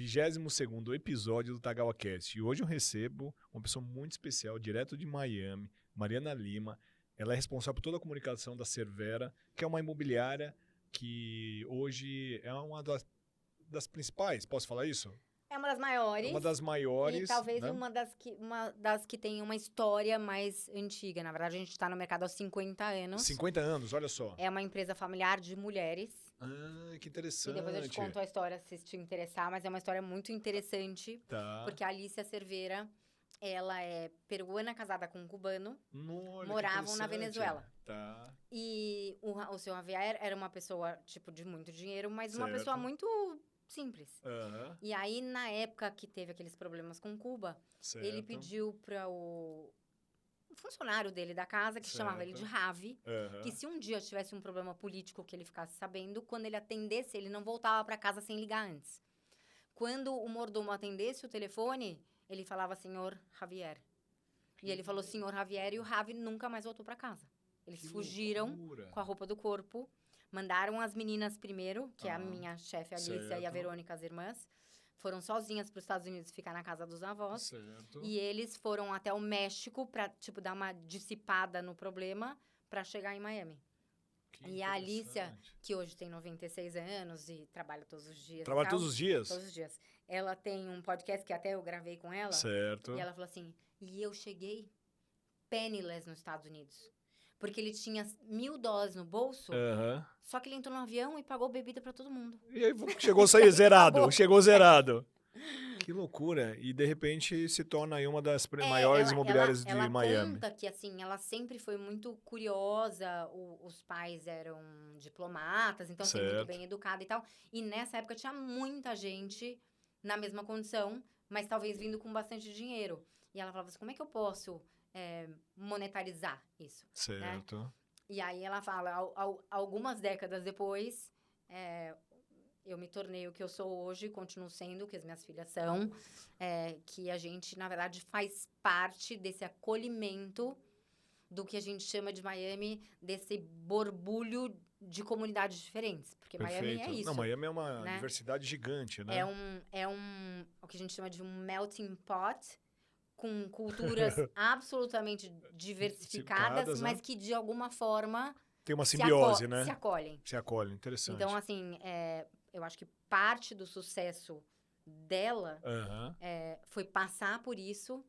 22º episódio do TagawaCast. E hoje eu recebo uma pessoa muito especial, direto de Miami, Mariana Lima. Ela é responsável por toda a comunicação da Cervera, que é uma imobiliária que hoje é uma das principais, posso falar isso? É uma das maiores. É uma das maiores. E talvez né? uma das que tem uma história mais antiga. Na verdade, a gente está no mercado há 50 anos. 50 anos, olha só. É uma empresa familiar de mulheres. Ah, que interessante. E depois eu te conto a história se te interessar, mas é uma história muito interessante. Tá. Porque a Alicia Cerveira, ela é peruana casada com um cubano. Olha, moravam na Venezuela. Tá. E o seu Javier era uma pessoa, tipo, de muito dinheiro, mas uma Certo. pessoa muito simples. Uhum. E aí, na época que teve aqueles problemas com Cuba, Certo. ele pediu para o funcionário dele da casa, que chamava ele de Ravi, que se um dia tivesse um problema político que ele ficasse sabendo, quando ele atendesse, ele não voltava para casa sem ligar antes. Quando o mordomo atendesse o telefone, ele falava, senhor Javier. E ele falou, senhor Javier, e o Ravi nunca mais voltou para casa. Eles fugiram loucura. com a roupa do corpo, mandaram as meninas primeiro, que é a minha chefe Alicia e a Verônica, as irmãs, foram sozinhas para os Estados Unidos ficar na casa dos avós. Certo. E eles foram até o México para, tipo, dar uma dissipada no problema para chegar em Miami. E a Alicia, que hoje tem 96 anos e trabalha todos os dias. Trabalha todos os dias? Todos os dias. Ela tem um podcast que até eu gravei com ela. Certo. E ela falou assim, e eu cheguei penniless nos Estados Unidos. Porque ele tinha $1.000 no bolso, só que ele entrou no avião e pagou bebida pra todo mundo. E aí chegou a sair zerado, chegou zerado. Que loucura. E de repente se torna aí uma das maiores imobiliárias de Miami. Ela conta que, assim, ela sempre foi muito curiosa, os pais eram diplomatas, então sempre muito bem educada e tal. E nessa época tinha muita gente na mesma condição, mas talvez vindo com bastante dinheiro. E ela falava assim, como é que eu posso monetarizar isso? Certo. Né? E aí ela fala, algumas décadas depois, eu me tornei o que eu sou hoje, continuo sendo o que as minhas filhas são, que a gente, na verdade, faz parte desse acolhimento do que a gente chama de Miami, desse borbulho de comunidades diferentes. Porque Miami é isso. Não, Miami é uma diversidade gigante, né? É o que a gente chama de um melting pot, com culturas absolutamente diversificadas, mas que, de alguma forma... Tem uma simbiose, se acolhem. Se acolhem, interessante. Então, assim, eu acho que parte do sucesso dela foi passar por isso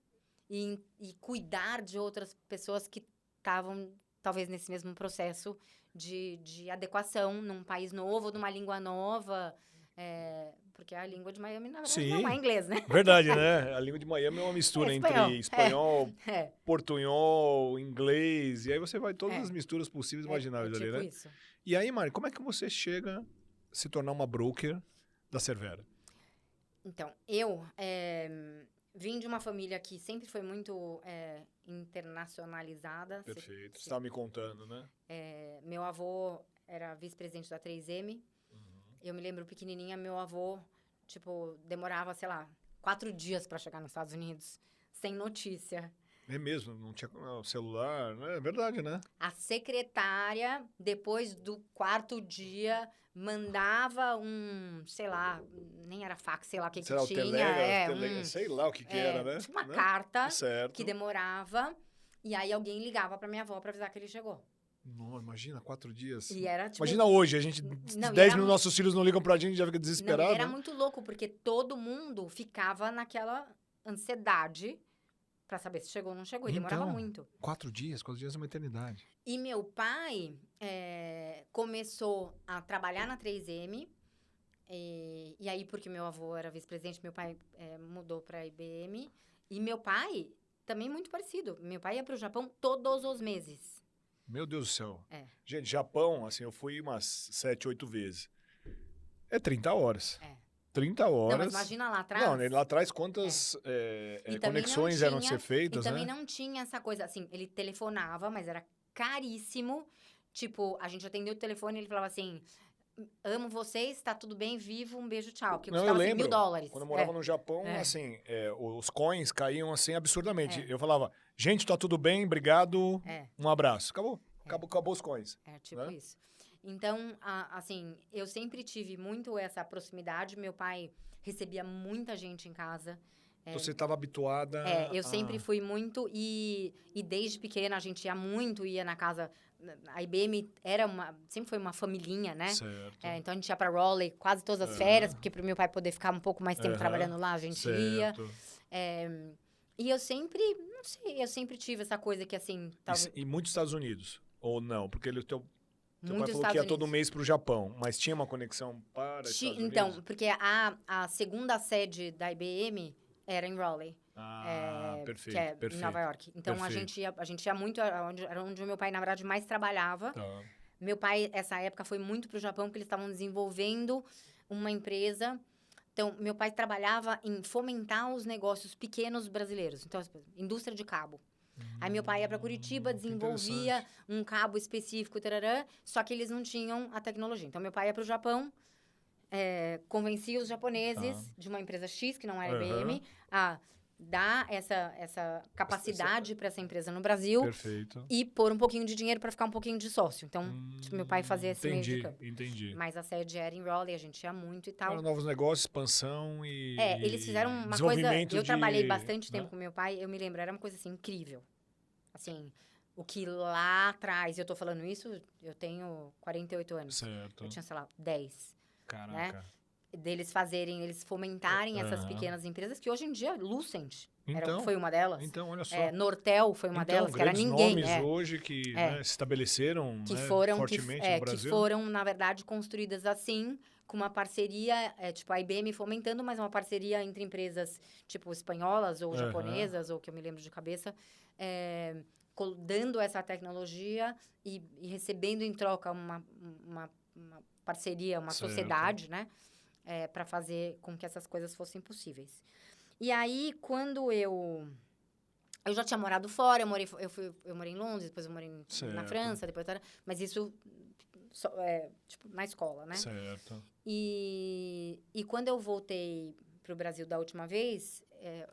e cuidar de outras pessoas que estavam, talvez, nesse mesmo processo de adequação num país novo, numa língua nova... porque a língua de Miami, na verdade, não é inglês, né? Verdade, né? A língua de Miami é uma mistura entre espanhol, portunhol, inglês. E aí você vai todas as misturas possíveis e imagináveis ali, né? Isso. E aí, Mari, como é que você chega a se tornar uma broker da Cervera? Então, eu vim de uma família que sempre foi muito internacionalizada. Perfeito. Você estava me contando, né? Meu avô era vice-presidente da 3M. Eu me lembro pequenininha, meu avô, tipo, demorava, sei lá, 4 dias para chegar nos Estados Unidos, sem notícia. É mesmo, não tinha celular, é verdade, né? A secretária, depois do 4º dia, mandava sei lá, nem era fax, sei lá o que tinha. Sei lá o que era, né? Tipo uma carta que demorava, e aí alguém ligava para minha avó para avisar que ele chegou. Não, imagina, 4 dias. E era, tipo, imagina hoje, 10 minutos nossos filhos não ligam pra gente e já fica desesperado. Não, era muito louco, porque todo mundo ficava naquela ansiedade pra saber se chegou ou não chegou, e demorava muito. 4 dias é uma eternidade. E meu pai começou a trabalhar na 3M, e aí, porque meu avô era vice-presidente, meu pai mudou pra IBM, e meu pai, também muito parecido, meu pai ia pro Japão todos os meses. Meu Deus do céu. Gente, Japão, assim, eu fui umas 7, 8 vezes. É 30 horas. 30 horas. Não, mas imagina lá atrás. Não, lá atrás quantas conexões eram de ser feitas, e também não tinha essa coisa, assim, ele telefonava, mas era caríssimo. Tipo, a gente atendeu o telefone e ele falava assim, amo vocês, tá tudo bem, vivo, um beijo, tchau. Que custava assim, $1.000. Quando eu morava no Japão, assim, os coins caíam assim absurdamente. Eu falava, gente, tá tudo bem, obrigado, um abraço. Acabou os coins. Isso. Então, assim, eu sempre tive muito essa proximidade. Meu pai recebia muita gente em casa. Então, você estava habituada eu sempre fui muito, e desde pequena a gente ia muito, ia na casa... A IBM sempre foi uma familhinha, né? Certo. Então, a gente ia para Raleigh quase todas as férias, porque para o meu pai poder ficar um pouco mais tempo trabalhando lá, a gente ia. E eu sempre, não sei, eu sempre tive essa coisa que, assim... E muitos Estados Unidos? Ou não? Porque teu pai falou Estados que ia Unidos. todo mês para o Japão, mas tinha uma conexão para Estados Unidos? Então, porque a segunda sede da IBM era em Raleigh. Perfeito. Que é em Nova York. Então, a gente ia muito... Era onde o meu pai, na verdade, mais trabalhava. Tá. Meu pai, essa época, foi muito para o Japão, porque eles estavam desenvolvendo uma empresa. Então, meu pai trabalhava em fomentar os negócios pequenos brasileiros. Então, indústria de cabo. Aí, meu pai ia para Curitiba, desenvolvia um cabo específico, tarará, só que eles não tinham a tecnologia. Então, meu pai ia para o Japão, convencia os japoneses de uma empresa X, que não era IBM, a dar essa capacidade para essa empresa no Brasil. Perfeito. E pôr um pouquinho de dinheiro para ficar um pouquinho de sócio. Então, meu pai fazia esse meio de campo. Entendi. Mas a sede era em Raleigh, a gente ia muito e tal. Para novos negócios, expansão e eles fizeram uma coisa... Eu trabalhei bastante tempo com meu pai, eu me lembro, era uma coisa assim, incrível. Assim, o que lá atrás, eu tô falando isso, eu tenho 48 anos. Certo. Eu tinha, sei lá, 10. Caraca. Né? Deles fomentarem essas pequenas empresas, que hoje em dia, Lucent foi uma delas. Então, olha só. Nortel foi uma delas, que era ninguém. Nomes hoje que se estabeleceram fortemente no Brasil. Que foram, na verdade, construídas assim, com uma parceria, tipo a IBM fomentando, mas uma parceria entre empresas, tipo, espanholas ou japonesas, ou que eu me lembro de cabeça, dando essa tecnologia e recebendo em troca uma parceria, uma sociedade, né? Para fazer com que essas coisas fossem possíveis. E aí, quando eu já tinha morado fora, eu morei em Londres, depois eu morei na França, depois... Mas isso, tipo, na escola, né? Certo. E quando eu voltei para o Brasil da última vez,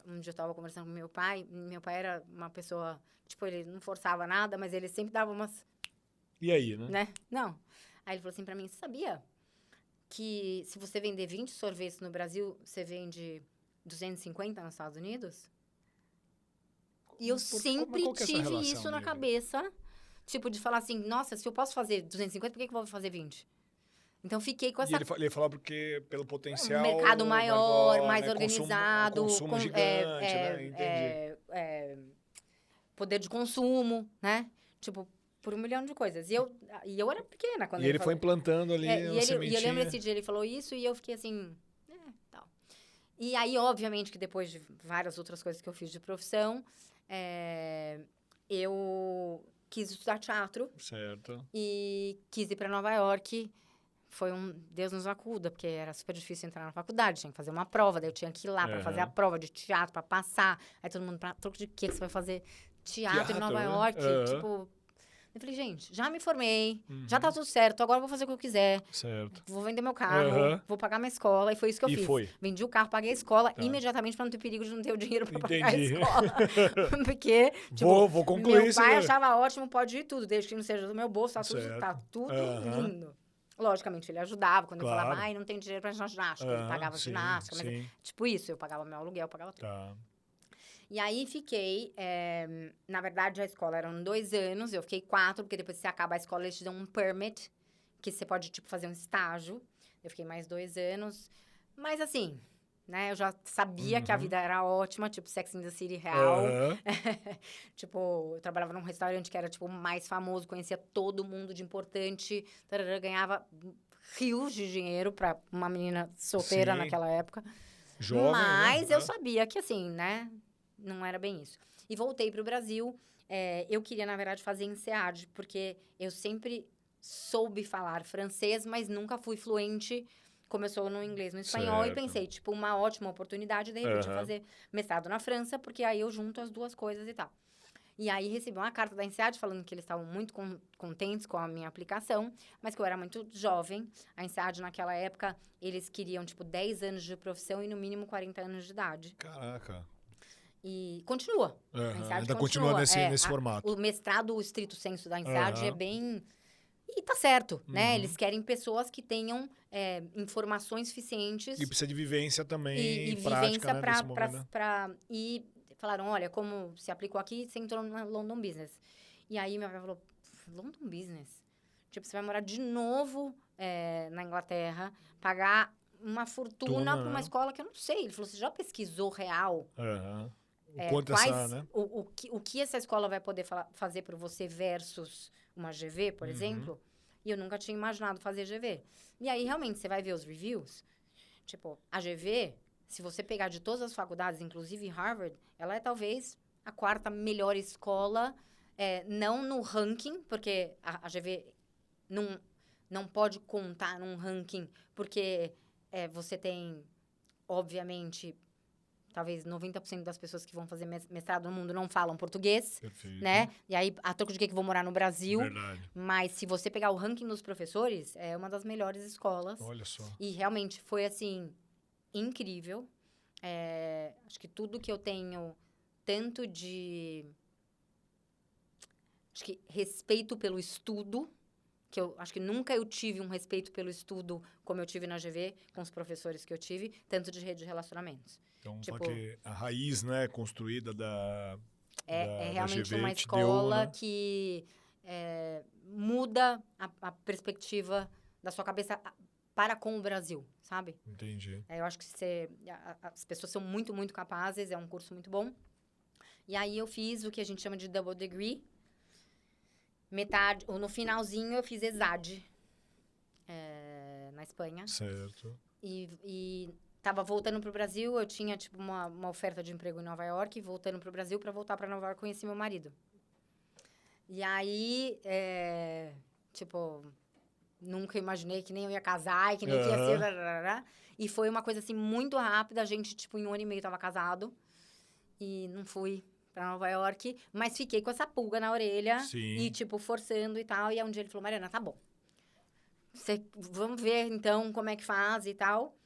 um dia eu estava conversando com meu pai era uma pessoa, tipo, ele não forçava nada, mas ele sempre dava umas... E aí, né? Não. Aí ele falou assim para mim, você sabia que se você vender 20 sorvetes no Brasil, você vende 250 nos Estados Unidos? E eu sempre tive isso na cabeça, tipo, de falar assim, nossa, se eu posso fazer 250, por que eu vou fazer 20? Então, fiquei com essa... Ele falava porque pelo potencial... Um mercado maior, mais organizado. Consumo gigante, né? Entendi. Poder de consumo, né? Tipo, por 1 milhão de coisas. E eu era pequena quando ele falou. Foi implantando ali uma sementinha. E eu lembro esse dia, ele falou isso, e eu fiquei assim... tal. E aí, obviamente, que depois de várias outras coisas que eu fiz de profissão, eu quis estudar teatro. Certo. E quis ir para Nova York. Foi Deus nos acuda, porque era super difícil entrar na faculdade, tinha que fazer uma prova, daí eu tinha que ir lá para fazer a prova de teatro, para passar. Aí todo mundo, para troco de quê que você vai fazer teatro em Nova York? Tipo, eu falei, gente, já me formei, já tá tudo certo, agora eu vou fazer o que eu quiser. Certo. Vou vender meu carro, vou pagar minha escola, e foi isso que eu fiz. Foi. Vendi o carro, paguei a escola imediatamente para não ter perigo de não ter o dinheiro para pagar a escola. Porque, tipo, vou concluir meu pai achava ótimo, pode ir tudo, desde que não seja do meu bolso, tá tudo lindo. Logicamente, ele ajudava. Quando eu falava, não tem dinheiro pra ginástica. Ele pagava ginástica. Mas, tipo isso, eu pagava meu aluguel, eu pagava tudo. Tá. E aí, fiquei... na verdade, a escola eram 2 anos. Eu fiquei 4, porque depois que você acaba a escola, eles te dão um permit, que você pode, tipo, fazer um estágio. Eu fiquei mais 2 anos. Mas, assim... Né? Eu já sabia que a vida era ótima, tipo Sex and the City real. Tipo, eu trabalhava num restaurante que era, tipo, mais famoso, conhecia todo mundo de importante, ganhava rios de dinheiro pra uma menina solteira naquela época. Jovem, mas eu sabia que, assim, né, não era bem isso. E voltei pro Brasil. Eu queria, na verdade, fazer INSEAD, porque eu sempre soube falar francês, mas nunca fui fluente como eu sou no inglês, no espanhol, e pensei, tipo, uma ótima oportunidade, de repente, fazer mestrado na França, porque aí eu junto as duas coisas e tal. E aí, recebi uma carta da INSEAD falando que eles estavam muito contentes com a minha aplicação, mas que eu era muito jovem. A INSEAD, naquela época, eles queriam, tipo, 10 anos de profissão e, no mínimo, 40 anos de idade. Caraca. E continua. Ainda continua nesse formato. O mestrado, o estrito senso da INSEAD é bem... E tá certo, né? Eles querem pessoas que tenham informações suficientes. E precisa de vivência também, e prática, vivência né, e falaram, olha, como se aplicou aqui, você entrou na London Business. E aí minha pai falou, London Business? Tipo, você vai morar de novo na Inglaterra, pagar uma fortuna para uma escola que eu não sei. Ele falou, você já pesquisou real? O que essa escola vai poder fazer por você versus uma GV, por exemplo? E eu nunca tinha imaginado fazer GV. E aí, realmente, você vai ver os reviews. Tipo, a GV, se você pegar de todas as faculdades, inclusive Harvard, ela é talvez a 4ª melhor escola, não no ranking, porque a GV não pode contar num ranking, porque você tem, obviamente, talvez 90% das pessoas que vão fazer mestrado no mundo não falam português. Perfeito. Né? E aí, a troco de que vão morar no Brasil. Verdade. Mas se você pegar o ranking dos professores, é uma das melhores escolas. Olha só. E realmente foi, assim, incrível. Acho que tudo que eu tenho, tanto de... Acho que respeito pelo estudo, que eu acho que nunca eu tive um respeito pelo estudo como eu tive na GV, com os professores que eu tive, tanto de rede de relacionamentos. Então, tipo, porque a raiz, né, construída da realmente GV, uma escola deu, né? que muda a perspectiva da sua cabeça para com o Brasil, sabe? Entendi. Eu acho que as pessoas são muito, muito capazes, é um curso muito bom. E aí eu fiz o que a gente chama de double degree. No finalzinho eu fiz ESAD na Espanha. Certo. E tava voltando pro Brasil, eu tinha, tipo, uma oferta de emprego em Nova York, voltando pro Brasil, para voltar para Nova York, conheci meu marido. E aí, tipo, nunca imaginei que nem eu ia casar, e que nem que ia ser... E foi uma coisa, assim, muito rápida. A gente, tipo, em 1 ano e meio tava casado. E não fui pra Nova York, mas fiquei com essa pulga na orelha. Sim. E, tipo, forçando e tal. E aí um dia ele falou, Mariana, tá bom. Vamos ver, então, como é que faz e tal.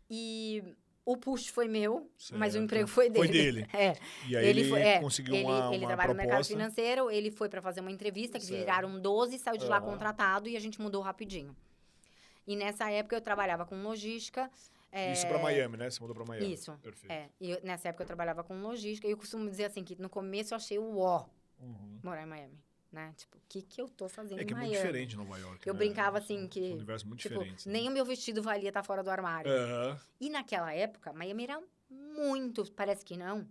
E o push foi meu, certo. Mas o emprego foi dele. Foi dele. E aí ele conseguiu ele trabalha no mercado financeiro, ele foi para fazer uma entrevista, que viraram 12, saiu de lá contratado e a gente mudou rapidinho. E nessa época eu trabalhava com logística. Isso para Miami, né? Você mudou para Miami. Isso. Perfeito. E nessa época eu trabalhava com logística e eu costumo dizer assim, que no começo eu achei morar em Miami. Né? Tipo, o que eu tô fazendo em Miami? É muito diferente de Nova York, Eu brincava assim que... Um universo muito diferente. Nem o meu vestido valia estar fora do armário. E naquela época, Miami era muito... Parece que não.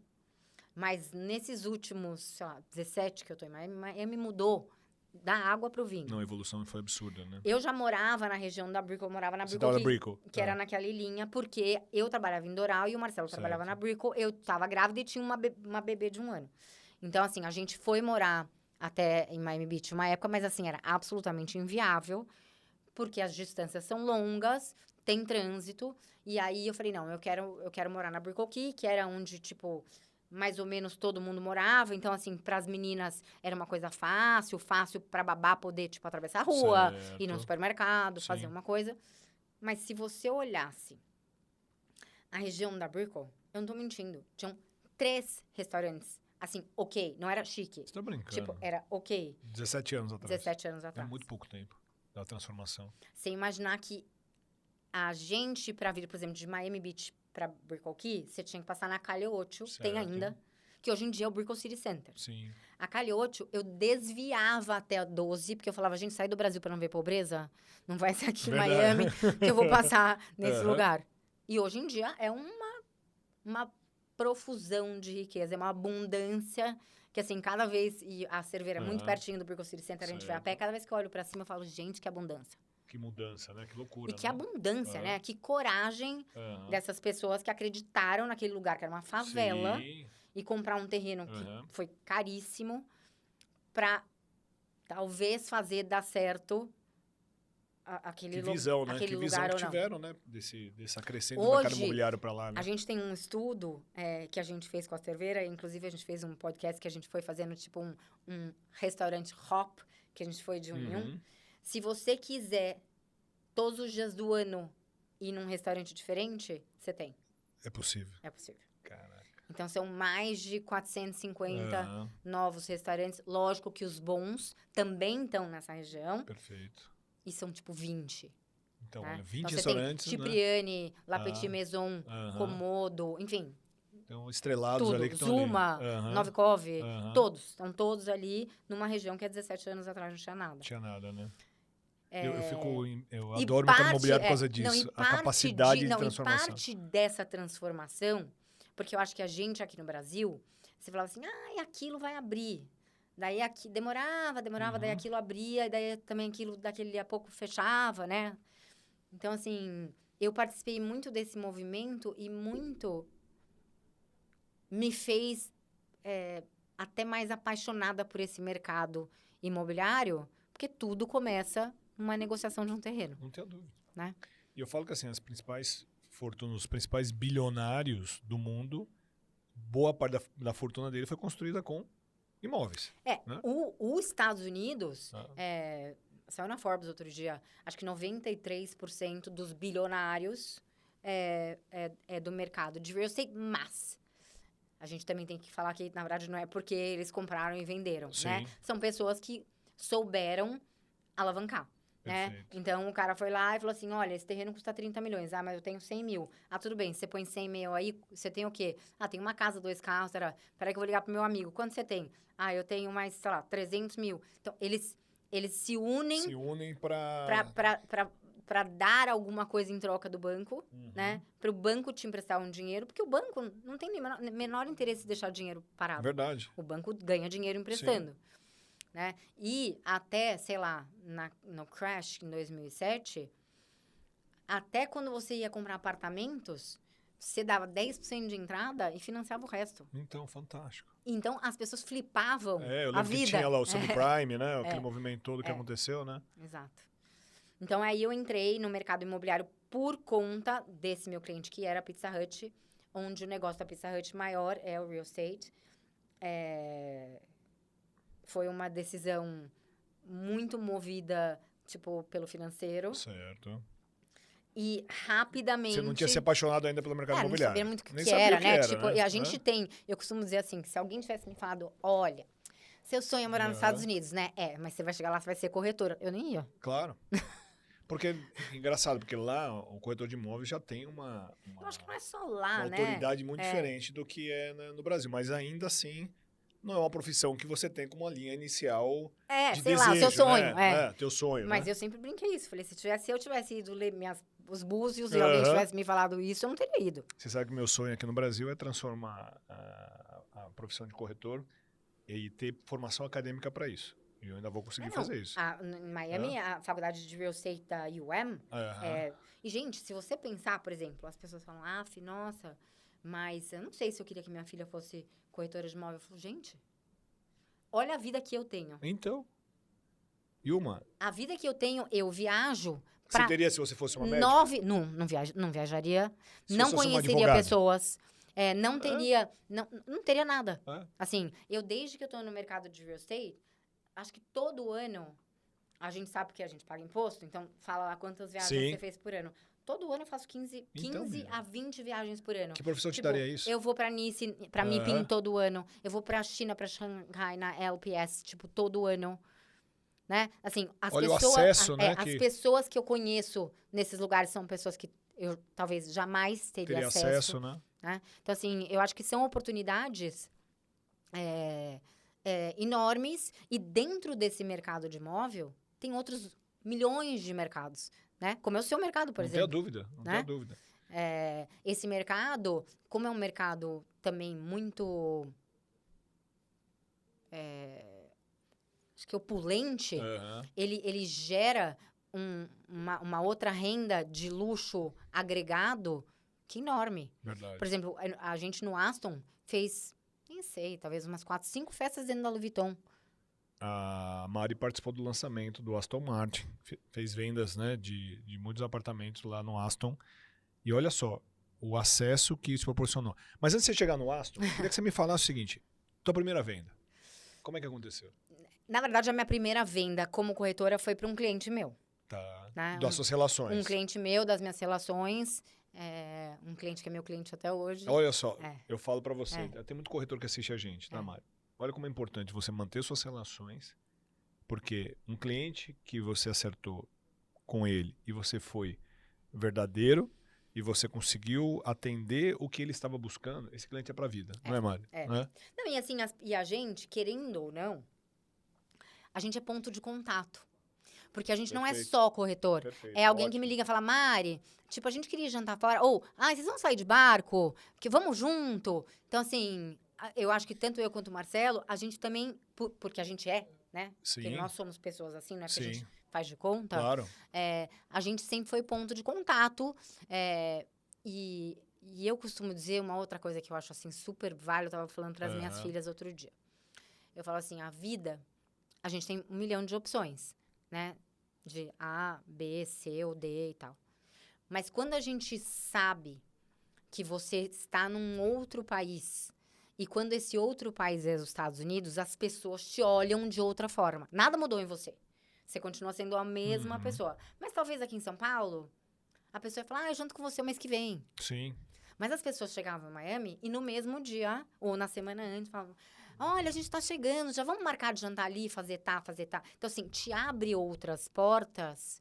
Mas nesses últimos, sei lá, 17 que eu tô em Miami mudou da água pro vinho. Não, a evolução foi absurda, né? Eu já morava na região da Brickell, eu morava na Brickell, que era naquela ilhinha, porque eu trabalhava em Doral e o Marcelo trabalhava na Brickell. Eu tava grávida e tinha uma bebê de 1 ano. Então, assim, a gente foi morar até em Miami Beach uma época, mas assim, era absolutamente inviável, porque as distâncias são longas, tem trânsito, e aí eu falei, não, eu quero morar na Brickell Key, que era onde, tipo, mais ou menos todo mundo morava, então, assim, pras meninas era uma coisa fácil pra babá poder, tipo, atravessar a rua, ir no supermercado, fazer uma coisa. Mas se você olhasse a região da Brickell, eu não tô mentindo, tinham 3 restaurantes. Assim, ok, não era chique. Você tá brincando. Tipo, era ok. 17 anos atrás. 17 anos atrás. É muito pouco tempo da transformação. Você imaginar que a gente, pra vir, por exemplo, de Miami Beach pra Brickell Key, você tinha que passar na Calle 8, tem ainda, que hoje em dia é o Brickell City Center. Sim. A Calle 8, eu desviava até a 12, porque eu falava, gente, sai do Brasil pra não ver pobreza? Não vai ser aqui em Miami que eu vou passar nesse lugar. E hoje em dia é uma profusão de riqueza, é uma abundância que, assim, cada vez... E a Cerveira é muito pertinho do Brickell City Center, a gente vai a pé. Cada vez que eu olho pra cima, eu falo, gente, que abundância. Que mudança, né? Que loucura, E que abundância, né? Que coragem dessas pessoas que acreditaram naquele lugar, que era uma favela, e comprar um terreno que foi caríssimo pra talvez fazer dar certo aquele lugar. Que visão, né? Que visão que tiveram, né? Desse acrescento do mercado imobiliário para lá, né? A gente tem um estudo que a gente fez com a Cerveira, inclusive a gente fez um podcast que a gente foi fazendo tipo um restaurante hop, que a gente foi de 1 em 1. Se você quiser todos os dias do ano ir num restaurante diferente, você tem. É possível. É possível. Caraca. Então, são mais de 450 novos restaurantes. Lógico que os bons também estão nessa região. Perfeito. E são, tipo, 20. Então, né? olha, 20 então, restaurantes, tem Cipriani, né? La Petite Maison, Komodo, enfim. Então, estrelados tudo. ali que estão Zuma, Novikov, todos. Estão todos ali numa região que há 17 anos atrás não tinha nada. Não tinha nada, né? Eu adoro o mercado imobiliário por causa disso. A capacidade de transformação. E parte dessa transformação, porque eu acho que a gente aqui no Brasil, você falava assim, aquilo vai abrir. Daí aqui demorava, daí aquilo abria, e daí também aquilo daquele a pouco fechava, né? Então, assim, eu participei muito desse movimento e muito me fez até mais apaixonada por esse mercado imobiliário, porque tudo começa numa negociação de um terreno. Não tenho dúvida. Né? E eu falo que assim, as principais fortunas, os principais bilionários do mundo, boa parte da fortuna dele foi construída com imóveis. Né? Os Estados Unidos, saiu na Forbes outro dia, acho que 93% dos bilionários é do mercado de real estate, mas a gente também tem que falar que, na verdade, não é porque eles compraram e venderam, né? São pessoas que souberam alavancar. Né? Então, o cara foi lá e falou assim, olha, esse terreno custa 30 milhões. Ah, mas eu tenho 100 mil. Ah, tudo bem, você põe 100 mil aí, você tem o quê? Ah, tem uma casa, 2 carros, peraí que eu vou ligar pro meu amigo. Quanto você tem? Ah, eu tenho mais, sei lá, 300 mil. Então, eles se unem... Se unem para dar alguma coisa em troca do banco, né? Para o banco te emprestar um dinheiro, porque o banco não tem menor interesse em deixar o dinheiro parado. Verdade. O banco ganha dinheiro emprestando. Sim. Né? E até, sei lá, no crash em 2007, até quando você ia comprar apartamentos, você dava 10% de entrada e financiava o resto. Então, fantástico. Então, as pessoas flipavam eu lembro a vida. Que tinha lá o subprime, né? Aquele movimento todo que aconteceu, né? Exato. Então, aí eu entrei no mercado imobiliário por conta desse meu cliente, que era a Pizza Hut, onde o negócio da Pizza Hut maior é o real estate. Foi uma decisão muito movida, tipo, pelo financeiro. Certo. E rapidamente... Você não tinha se apaixonado ainda pelo mercado imobiliário. Não sabia muito o que era, né? Tipo, e a gente tem... Eu costumo dizer assim, que se alguém tivesse me falado, olha, seu sonho é morar nos Estados Unidos, né? Mas você vai chegar lá, você vai ser corretora. Eu nem ia. Claro. Porque, engraçado, porque lá o corretor de imóveis já tem uma eu acho que não é só lá, uma autoridade muito diferente do que é no Brasil. Mas ainda assim, não é uma profissão que você tem como uma linha inicial de sei desejo, lá, seu sonho. Teu sonho, mas eu sempre brinquei isso. Falei, se eu tivesse ido ler os búzios e alguém tivesse me falado isso, eu não teria ido. Você sabe que meu sonho aqui no Brasil é transformar a profissão de corretor e ter formação acadêmica para isso. E eu ainda vou conseguir fazer isso. Em Miami, a faculdade de real estate da UM... E, gente, se você pensar, por exemplo, as pessoas falam, nossa, mas eu não sei se eu queria que minha filha fosse corretora de imóvel. Eu falo, gente, olha a vida que eu tenho. Então, Ilma... A vida que eu tenho, eu viajo... Você teria se você fosse uma médica? Não viajaria. Não conheceria pessoas. Não teria... Não teria nada. Assim, eu desde que eu tô no mercado de real estate... Acho que todo ano, a gente sabe que a gente paga imposto, então fala lá quantas viagens você fez por ano. Todo ano eu faço 15 a 20 viagens por ano. Que profissão te daria isso? Eu vou pra Nice, pra MIPIM todo ano. Eu vou pra China, pra Shanghai, na LPS, todo ano. Né? Assim, Olha pessoas, o acesso, né? As pessoas que eu conheço nesses lugares são pessoas que eu talvez jamais teria acesso. Né? Então, assim, eu acho que são oportunidades... enormes, e dentro desse mercado de imóvel tem outros milhões de mercados, né? Como é o seu mercado, por exemplo. Não tenho dúvida. Esse mercado, como é um mercado também muito acho que opulente, ele gera uma outra renda de luxo agregado que é enorme. Verdade. Por exemplo, a gente no Aston fez... Nem sei, talvez umas 4, 5 festas dentro da Louis Vuitton. A Mari participou do lançamento do Aston Martin. Fez vendas, né, de muitos apartamentos lá no Aston. E olha só, o acesso que isso proporcionou. Mas antes de você chegar no Aston, eu queria que você me falasse o seguinte. Tua primeira venda, como é que aconteceu? Na verdade, a minha primeira venda como corretora foi para um cliente meu. Tá, né? Das suas relações. Um cliente meu, das minhas relações. um cliente que é meu cliente até hoje. Olha só, eu falo para você, tem muito corretor que assiste a gente, tá, Mário? Olha como é importante você manter suas relações, porque um cliente que você acertou com ele e você foi verdadeiro e você conseguiu atender o que ele estava buscando, esse cliente é pra vida, não é, Mário? Não, e assim, e a gente, querendo ou não, a gente é ponto de contato. Porque a gente não é só corretor. É alguém que me liga e fala, Mari, tipo, a gente queria jantar fora. Ou, vocês vão sair de barco? Que vamos junto? Então, assim, eu acho que tanto eu quanto o Marcelo, a gente também, porque a gente né? Sim. Porque nós somos pessoas assim, não é que Sim. a gente faz de conta. Claro. A gente sempre foi ponto de contato. E eu costumo dizer uma outra coisa que eu acho, assim, super válida. Eu tava falando para as minhas filhas outro dia. Eu falo assim, a vida, a gente tem 1 milhão de opções, né? De A, B, C ou D e tal. Mas quando a gente sabe que você está num outro país e quando esse outro país é os Estados Unidos, as pessoas te olham de outra forma. Nada mudou em você. Você continua sendo a mesma pessoa. Mas talvez aqui em São Paulo, a pessoa ia falar, eu janto com você o mês que vem. Sim. Mas as pessoas chegavam em Miami e no mesmo dia, ou na semana antes, falavam, olha, a gente tá chegando, já vamos marcar de jantar ali, fazer tá. Então, assim, te abre outras portas,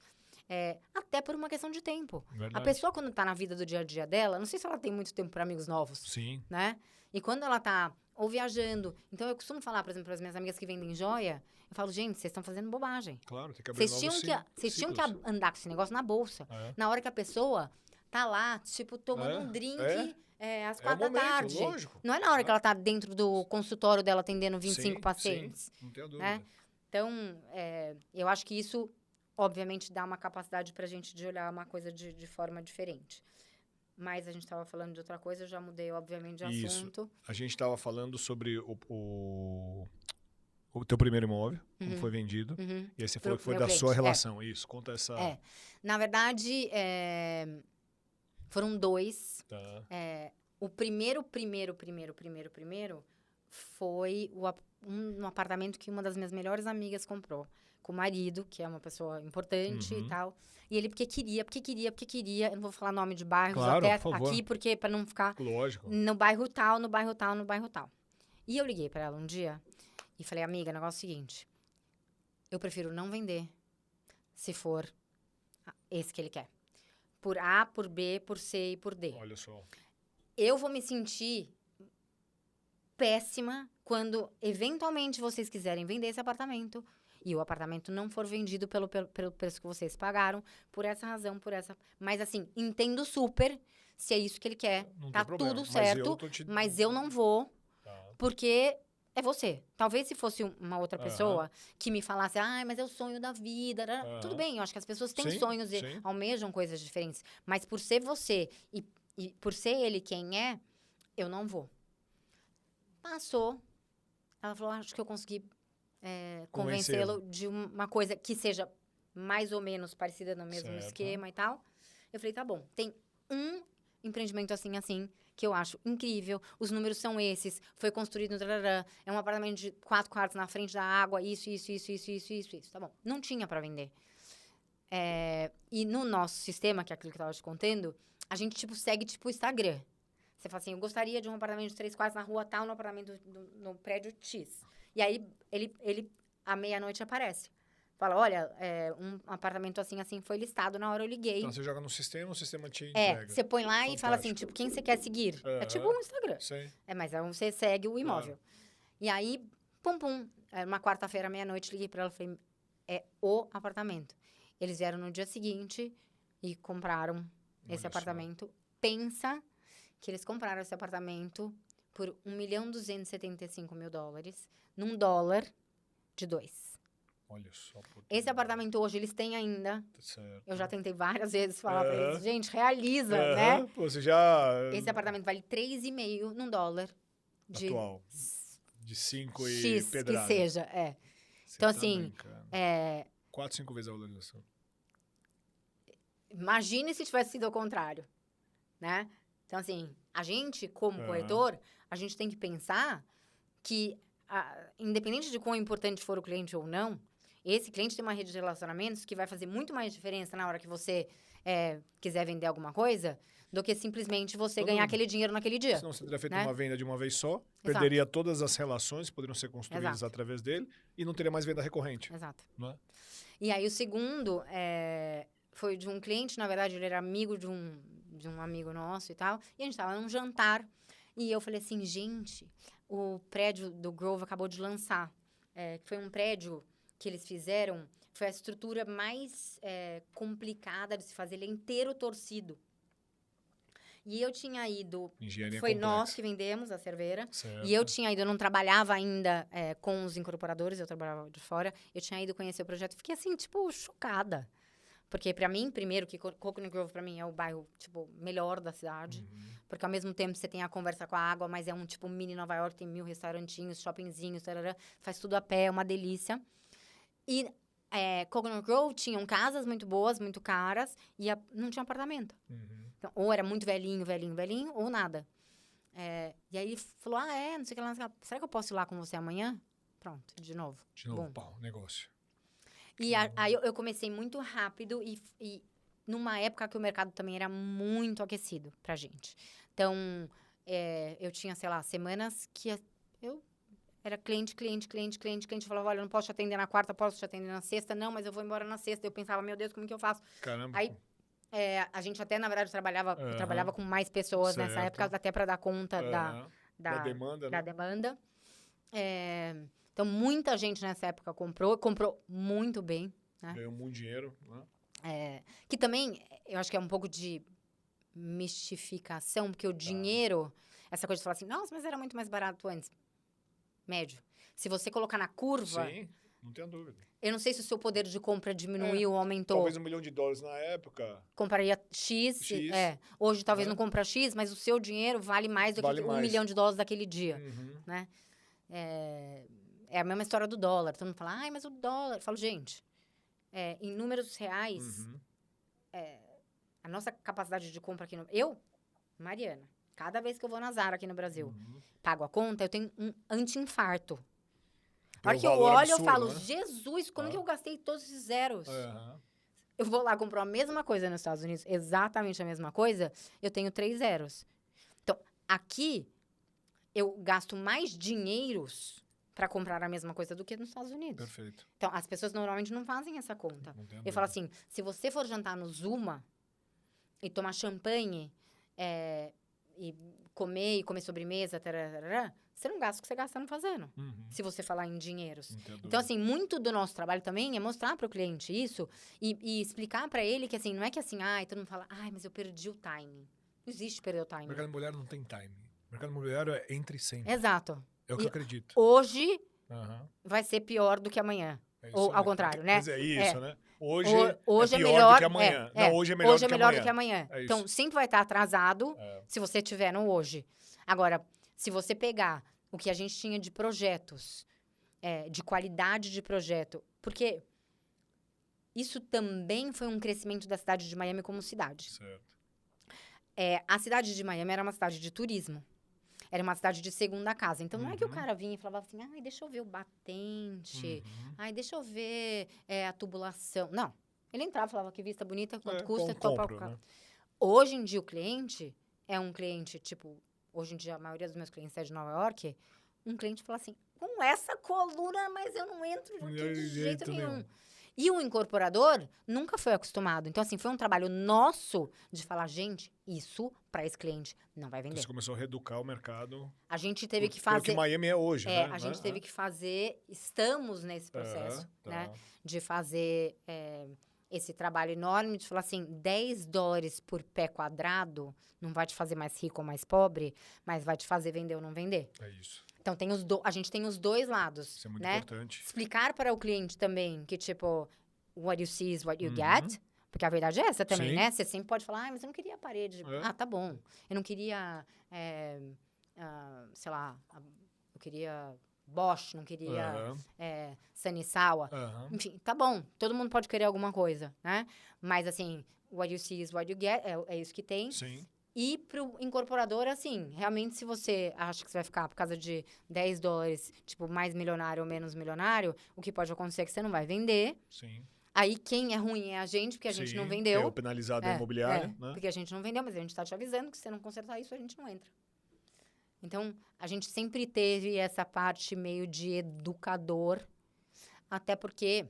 até por uma questão de tempo. Verdade. A pessoa, quando tá na vida do dia a dia dela, não sei se ela tem muito tempo para amigos novos. Sim. Né? E quando ela tá ou viajando... Então, eu costumo falar, por exemplo, para as minhas amigas que vendem joia, eu falo, gente, vocês estão fazendo bobagem. Claro, tem que abrir Vocês tinham que andar com esse negócio na bolsa. Na hora que a pessoa tá lá, tipo, tomando um drink... às 4 da tarde. Lógico. Não é na hora que ela tá dentro do consultório dela atendendo 25 pacientes. Sim, não tenho dúvida. Então, eu acho que isso, obviamente, dá uma capacidade pra gente de olhar uma coisa de forma diferente. Mas a gente estava falando de outra coisa, eu já mudei, obviamente, de assunto. A gente estava falando sobre o teu primeiro imóvel, como foi vendido. E aí você falou que foi da sua relação. Isso, conta essa... Na verdade, foram 2. Tá. O primeiro foi um apartamento que uma das minhas melhores amigas comprou. Com o marido, que é uma pessoa importante e tal. E ele porque queria. Eu não vou falar nome de bairros até aqui, porque para não ficar... Lógico. No bairro tal. E eu liguei para ela um dia e falei, amiga, o negócio é o seguinte. Eu prefiro não vender se for esse que ele quer. Por A, por B, por C e por D. Olha só. Eu vou me sentir péssima quando, eventualmente, vocês quiserem vender esse apartamento e o apartamento não for vendido pelo preço que vocês pagaram, por essa razão, Mas, assim, entendo super se é isso que ele quer. Não tá tudo certo, mas eu não vou, porque é você. Talvez se fosse uma outra pessoa que me falasse, mas é o sonho da vida. Tudo bem, eu acho que as pessoas têm sonhos e almejam coisas diferentes. Mas por ser você e por ser ele quem é, eu não vou. Passou. Ela falou, acho que eu consegui convencê-lo de uma coisa que seja mais ou menos parecida no mesmo esquema e tal. Eu falei, tá bom. Tem um empreendimento assim, que eu acho incrível. Os números são esses. Foi construído no... É um apartamento de 4 quartos na frente da água. Isso. Tá bom. Não tinha para vender. E no nosso sistema, que é aquilo que eu tava te contando, a gente, segue, o Instagram. Você fala assim, eu gostaria de um apartamento de 3 quartos na rua tal, no apartamento no prédio X. E aí, ele à meia-noite aparece. Fala, olha, um apartamento assim foi listado, na hora eu liguei. Então, você joga no sistema, o sistema te entrega. Você põe lá e fala assim, quem você quer seguir? É tipo um Instagram. Sim. Mas aí você segue o imóvel. E aí, uma quarta-feira, meia-noite, liguei pra ela e falei, é o apartamento. Eles vieram no dia seguinte e compraram esse apartamento. Pensa que eles compraram esse apartamento por $1.275.000, num dólar de 2. Olha só. Esse apartamento hoje eles têm ainda. Certo. Eu já tentei várias vezes falar pra eles, gente, realiza, né? Você já... Esse apartamento vale 3,5 num dólar. Atual. De 5 e X pedrada. Que seja, Então, assim... 4, 5 vezes a valorização. Imagine se tivesse sido ao contrário, né? Então, assim, a gente, como corretor, a gente tem que pensar que, independente de quão importante for o cliente ou não, esse cliente tem uma rede de relacionamentos que vai fazer muito mais diferença na hora que você quiser vender alguma coisa do que simplesmente você ganhar aquele dinheiro naquele dia. Senão você teria feito uma venda de uma vez só, Exato. perderia todas as relações que poderiam ser construídas através dele e não teria mais venda recorrente. Exato. Não é? E aí o segundo foi de um cliente, na verdade ele era amigo de um amigo nosso e tal, e a gente tava num jantar, e eu falei assim, gente, o prédio do Grove acabou de lançar. Foi um prédio que eles fizeram, foi a estrutura mais complicada de se fazer, ele é inteiro torcido. E eu tinha ido... Engenharia foi complexa. nós que vendemos a Cerveira. Certo. E eu tinha ido, eu não trabalhava ainda com os incorporadores, eu trabalhava de fora. Eu tinha ido conhecer o projeto e fiquei assim, tipo, chocada. Porque pra mim, primeiro, que Coconut Grove pra mim é o bairro, tipo, melhor da cidade. Porque ao mesmo tempo você tem a conversa com a água, mas é um tipo mini Nova York, tem 1000 restaurantinhos, shoppingzinhos, tarará, faz tudo a pé, é uma delícia. E Coconut Grove tinham casas muito boas, muito caras, e não tinha apartamento. Então, ou era muito velhinho, ou nada. E aí ele falou, não sei o que lá, será que eu posso ir lá com você amanhã? Pronto, de novo. De novo, pau, negócio. E aí eu comecei muito rápido e numa época que o mercado também era muito aquecido pra gente. Então, eu tinha, sei lá, semanas que eu era cliente, falava, olha, eu não posso te atender na quarta, posso te atender na sexta, não, mas eu vou embora na sexta. Eu pensava, meu Deus, como que eu faço? Caramba. Aí, a gente até, na verdade, trabalhava com mais pessoas nessa época, até para dar conta da demanda, né? Da demanda. Então, muita gente nessa época comprou muito bem. Né? Ganhou muito dinheiro. Né? Que também, eu acho que é um pouco de mistificação, porque o dinheiro, essa coisa de falar assim, nossa, mas era muito mais barato antes. Médio. Se você colocar na curva... Sim, não tenho dúvida. Eu não sei se o seu poder de compra diminuiu ou aumentou. Talvez $1 milhão na época. Compraria X. Hoje talvez não compra X, mas o seu dinheiro vale mais do que $1 milhão daquele dia. Né? É a mesma história do dólar. Todo mundo fala, mas o dólar... Eu falo, gente, em números reais, a nossa capacidade de compra aqui no... Mariana, cada vez que eu vou na Zara aqui no Brasil, pago a conta, eu tenho um anti-infarto. Na hora que eu olho, eu falo, né? Jesus, como que eu gastei todos esses zeros? Eu vou lá comprar a mesma coisa nos Estados Unidos, exatamente a mesma coisa, eu tenho 3 zeros. Então, aqui, eu gasto mais dinheiros para comprar a mesma coisa do que nos Estados Unidos. Perfeito. Então, as pessoas normalmente não fazem essa conta. Eu falo assim, se você for jantar no Zuma e tomar champanhe, e comer sobremesa, tararara, você não gasta o que você gasta não fazendo. Se você falar em dinheiros. Então, assim, muito do nosso trabalho também é mostrar para o cliente isso e explicar para ele que, assim, não é que assim, todo mundo fala, mas eu perdi o timing. Não existe perder o timing. O mercado imobiliário não tem timing. O mercado imobiliário é entre sempre. Exato. É o que eu acredito. Hoje vai ser pior do que amanhã. Ou ao contrário, né? Mas é isso, né? Hoje é pior melhor do que amanhã. Não, hoje é melhor do que amanhã. Então, sempre vai estar atrasado se você tiver no hoje. Agora, se você pegar o que a gente tinha de projetos, de qualidade de projeto, porque isso também foi um crescimento da cidade de Miami como cidade. Certo. A cidade de Miami era uma cidade de turismo. Era uma cidade de segunda casa. Então, não é que o cara vinha e falava assim, deixa eu ver o batente, deixa eu ver a tubulação. Não. Ele entrava e falava que vista bonita, quanto custa, compro, né? Hoje em dia, o cliente é um cliente, tipo... Hoje em dia, a maioria dos meus clientes é de Nova York. Um cliente fala assim, com essa coluna, mas eu não entro de jeito nenhum. E o incorporador nunca foi acostumado. Então, assim, foi um trabalho nosso de falar, gente, isso para esse cliente não vai vender. Você começou a reeducar o mercado. A gente teve que fazer... que Miami é hoje, né? A gente teve que fazer... Estamos nesse processo, né? De fazer esse trabalho enorme, de falar assim, $10 por pé quadrado não vai te fazer mais rico ou mais pobre, mas vai te fazer vender ou não vender. É isso. Então, a gente tem os dois lados. Isso é muito né? importante. Explicar para o cliente também que, tipo, what you see is what you get. Porque a verdade é essa também, né? Você sempre pode falar, mas eu não queria parede. Tá bom. Eu não queria, sei lá, eu queria Bosch, não queria Sanisawa. Enfim, tá bom. Todo mundo pode querer alguma coisa, né? Mas, assim, what you see is what you get. É isso que tem. Sim. E pro incorporador, assim, realmente se você acha que você vai ficar por causa de $10, tipo, mais milionário ou menos milionário, o que pode acontecer é que você não vai vender. Sim. Aí quem é ruim é a gente, porque a gente não Sim, vendeu. é o penalizado da imobiliária, né? Porque a gente não vendeu, mas a gente tá te avisando que se você não consertar isso, a gente não entra. Então, a gente sempre teve essa parte meio de educador, até porque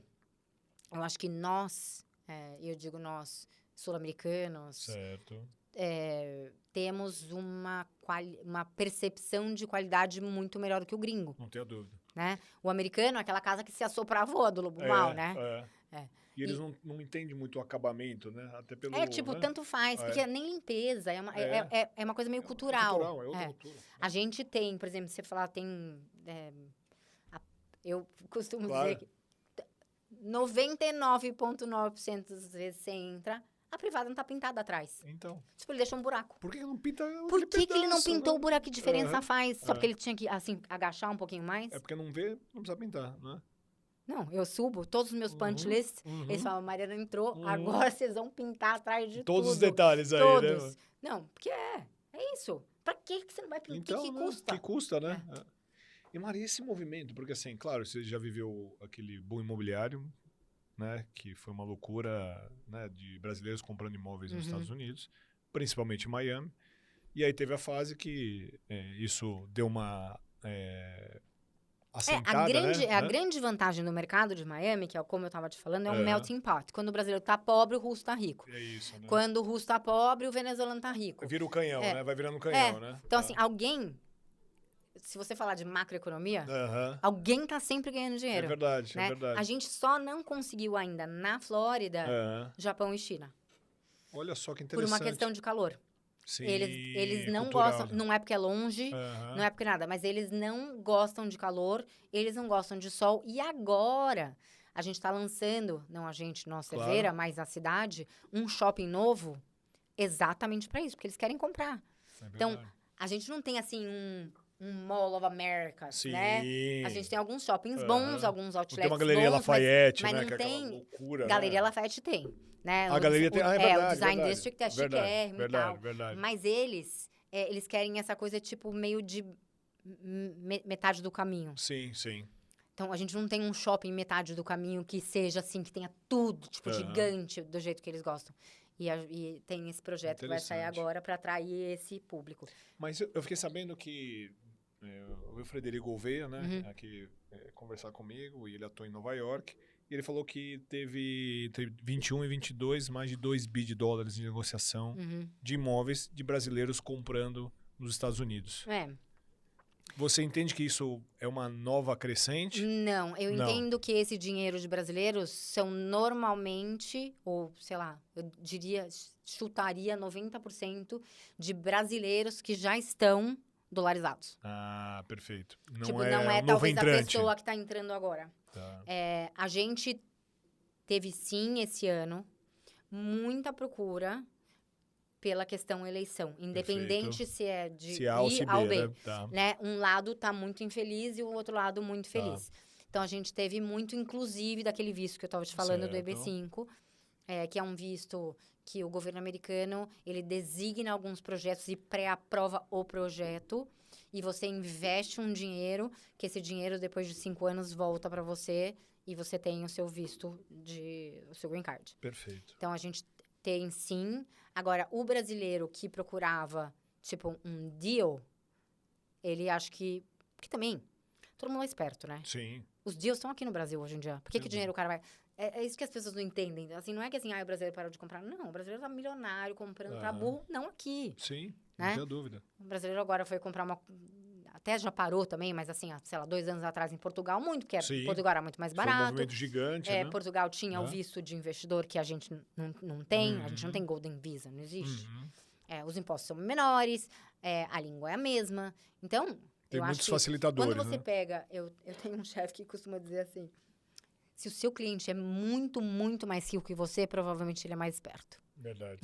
eu acho que nós, eu digo nós, sul-americanos, temos uma percepção de qualidade muito melhor do que o gringo. Não tenho dúvida. Né? O americano é aquela casa que se assopra a avó do lobo mal, né? E eles não entendem muito o acabamento, né? Até pelo, né? Tanto faz, porque nem limpeza, é uma coisa meio cultural. É outra cultura. A gente tem, por exemplo, você falar, tem... eu costumo dizer que 99,9% das vezes você entra, a privada não tá pintada atrás. Então. Tipo, ele deixou um buraco. Por que não pinta? Por que ele não pintou o buraco? Que diferença faz? Só porque ele tinha que, assim, agachar um pouquinho mais? É porque não vê, não precisa pintar, né? Não, eu subo todos os meus punch lists, eles falam, Mariana entrou, agora vocês vão pintar atrás de todos tudo. Os detalhes aí, todos. Né? Não, porque é isso. Pra que você não vai pintar? Então, que custa? Que custa, né? E Maria, esse movimento, porque assim, claro, você já viveu aquele boom imobiliário, né, que foi uma loucura, né, de brasileiros comprando imóveis nos Estados Unidos, principalmente em Miami. E aí teve a fase que isso deu uma assentada, a grande vantagem do mercado de Miami, que é como eu estava te falando, é um melting pot. Quando o brasileiro está pobre, o russo está rico. É isso, né? Quando o russo está pobre, o venezuelano está rico. Vira o canhão, né? Vai virando um canhão, né? Então, assim, alguém... Se você falar de macroeconomia, alguém está sempre ganhando dinheiro. É verdade, né? é verdade. A gente só não conseguiu ainda, na Flórida, Japão e China. Olha só que interessante. Por uma questão de calor. Sim, eles não cultural, gostam, não é porque é longe, não é porque nada, mas eles não gostam de calor, eles não gostam de sol. E agora, a gente está lançando, não a gente, nós, Cerveira, mas a cidade, um shopping novo exatamente para isso, porque eles querem comprar. Então, a gente não tem, assim, um Mall of America, né? A gente tem alguns shoppings bons, alguns outlets bons. Tem uma Galeria Lafayette, mas né? não que é tem... loucura, Galeria Lafayette tem. Né? A galeria tem... é verdade, o Design verdade, District é chiquérrimo e tal. Verdade. Mas eles querem essa coisa, tipo, meio de metade do caminho. Sim. Então, a gente não tem um shopping metade do caminho que seja, assim, que tenha tudo, tipo, gigante, do jeito que eles gostam. E tem esse projeto que vai sair agora para atrair esse público. Mas eu fiquei sabendo que o Frederico Gouveia, né, aqui conversar comigo, e ele atua em Nova York, e ele falou que teve entre 21 e 22 mais de 2 bi de dólares de negociação de imóveis de brasileiros comprando nos Estados Unidos. Você entende que isso é uma nova crescente? Não, eu entendo que esse dinheiro de brasileiros são normalmente, ou sei lá, eu chutaria 90% de brasileiros que já estão dolarizados. Ah, perfeito. Não é talvez a pessoa que está entrando agora. Tá. A gente teve sim esse ano muita procura pela questão eleição, independente se é de A ou se A ou B. Né? Um lado está muito infeliz e o outro lado muito feliz. Então, a gente teve muito, inclusive, daquele visto que eu estava te falando do EB5, que é um visto que o governo americano, ele designa alguns projetos e pré-aprova o projeto, e você investe um dinheiro, que esse dinheiro, depois de 5 anos, volta para você, e você tem o seu visto, o seu green card. Perfeito. Então, a gente tem, sim. Agora, o brasileiro que procurava, tipo, um deal, ele acho que também, todo mundo é esperto, né? Sim. Os deals estão aqui no Brasil hoje em dia. Por que dinheiro o cara vai... É isso que as pessoas não entendem. Assim, não é que assim, o brasileiro parou de comprar. Não, o brasileiro tá milionário comprando pra burro, não aqui. Sim, né? não tenho dúvida. O brasileiro agora foi comprar uma... Até já parou também, mas assim, sei lá, 2 anos atrás em Portugal, muito, porque Portugal era muito mais barato. Foi um movimento gigante, né? Portugal tinha o visto de investidor que a gente não tem. A gente não tem Golden Visa, não existe. Os impostos são menores, a língua é a mesma. Então, tem eu muitos acho que facilitadores, quando você pega... Eu tenho um chefe que costuma dizer assim, se o seu cliente é muito, muito mais rico que você, provavelmente ele é mais esperto. Verdade.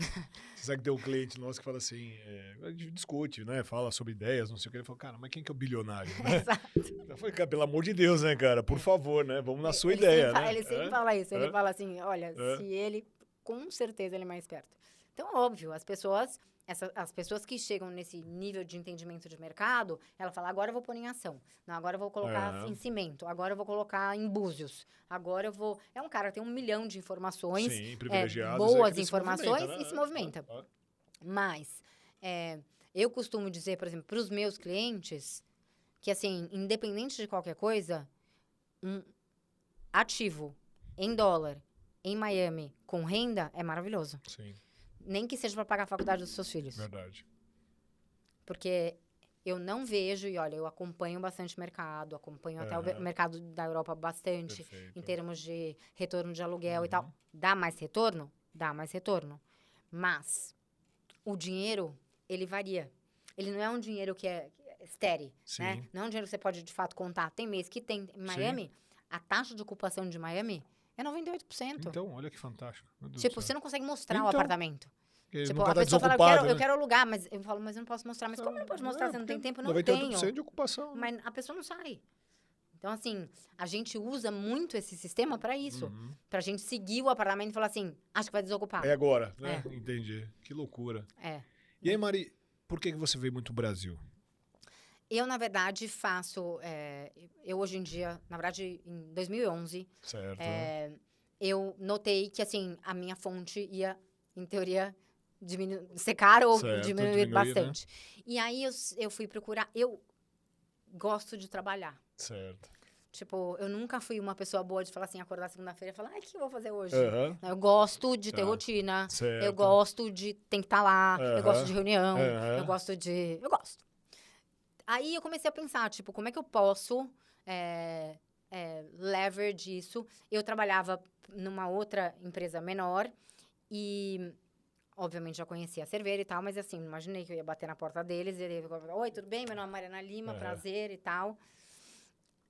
Você sabe que tem um cliente nosso que fala assim, a gente discute, né? Fala sobre ideias, não sei o que. Ele falou, cara, mas quem que é o bilionário, né? Exato. Eu falei, cara, pelo amor de Deus, né, cara? Por favor, né? Vamos na sua ideia, né? Ele sempre fala isso. Ele fala assim, olha, se ele... Com certeza ele é mais esperto. Então, óbvio, as pessoas... as pessoas que chegam nesse nível de entendimento de mercado, ela fala, agora eu vou pôr em ação. Não, agora eu vou colocar em cimento. Agora eu vou colocar em búzios. Agora eu vou... É um cara que tem 1 milhão de informações. Sim, privilegiados. Boas informações e se movimenta. Mas, eu costumo dizer, por exemplo, para os meus clientes, que assim, independente de qualquer coisa, um ativo em dólar, em Miami, com renda, é maravilhoso. Sim. Nem que seja para pagar a faculdade dos seus filhos. Verdade. Porque eu não vejo, e olha, eu acompanho bastante o mercado, acompanho até o mercado da Europa bastante, em termos de retorno de aluguel e tal. Dá mais retorno? Dá mais retorno. Mas o dinheiro, ele varia. Ele não é um dinheiro que é estéril, né? Não é um dinheiro que você pode, de fato, contar. Tem mês que tem. Em Miami, a taxa de ocupação de Miami é 98%. Então, olha que fantástico. Tipo, você não consegue mostrar o apartamento. Tipo, a pessoa fala, eu quero alugar, mas eu falo, mas eu não posso mostrar. Mas como não pode mostrar? Você não tem tempo? Não tenho. 98% de ocupação. Mas a pessoa não sai. Então, assim, a gente usa muito esse sistema para isso. Pra gente seguir o apartamento e falar assim, acho que vai desocupar. É agora, né? Entendi. Que loucura. E aí, Mari, por que você veio muito pro Brasil? Eu, na verdade, faço... eu, hoje em dia, na verdade, em 2011... Certo. Eu notei que, assim, a minha fonte ia, em teoria, secar ou diminuir bastante. Né? E aí, eu fui procurar... Eu gosto de trabalhar. Certo. Tipo, eu nunca fui uma pessoa boa de falar assim, acordar segunda-feira e falar, o que eu vou fazer hoje? Eu gosto de ter rotina. Certo. Eu gosto de ter que estar lá. Eu gosto de reunião. Eu gosto. Aí eu comecei a pensar, tipo, como é que eu posso leverage isso? Eu trabalhava numa outra empresa menor e, obviamente, já conhecia a Cerveira e tal, mas assim, imaginei que eu ia bater na porta deles e ele ia falar, oi, tudo bem? Meu nome é Mariana Lima, prazer e tal.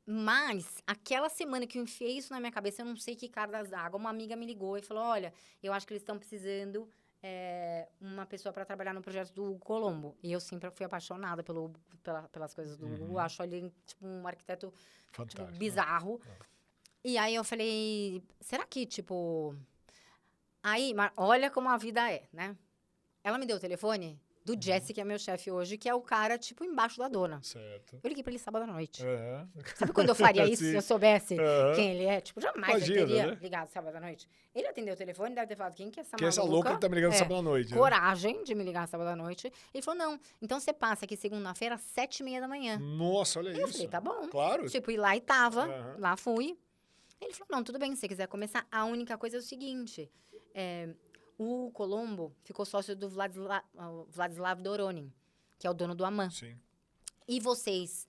Mas, aquela semana que eu enfiei isso na minha cabeça, eu não sei que cargas d'água, uma amiga me ligou e falou, olha, eu acho que eles estão precisando uma pessoa para trabalhar no projeto do Hugo Colombo. E eu sempre fui apaixonada pelas coisas do Hugo. Acho ele, tipo, um arquiteto tipo, bizarro. E aí eu falei, será que, tipo... Aí, olha como a vida é, né? Ela me deu o telefone do Jesse, que é meu chefe hoje, que é o cara, tipo, embaixo da dona. Certo. Eu liguei pra ele sábado à noite. Sabe quando eu faria isso se eu soubesse quem ele é? Tipo, jamais eu teria ligado sábado à noite. Ele atendeu o telefone, deve ter falado, quem que é essa maluca? Essa louca que tá me ligando sábado à noite. Coragem de me ligar sábado à noite. Ele falou, não, então você passa aqui segunda-feira às 7h30 da manhã. Nossa, olha isso. Eu falei, tá bom. Claro. Tipo, ir lá e tava, lá fui. Ele falou, não, tudo bem, se você quiser começar. A única coisa é o seguinte, o Colombo ficou sócio do Vladislav Doronin, que é o dono do Aman. Sim. E vocês,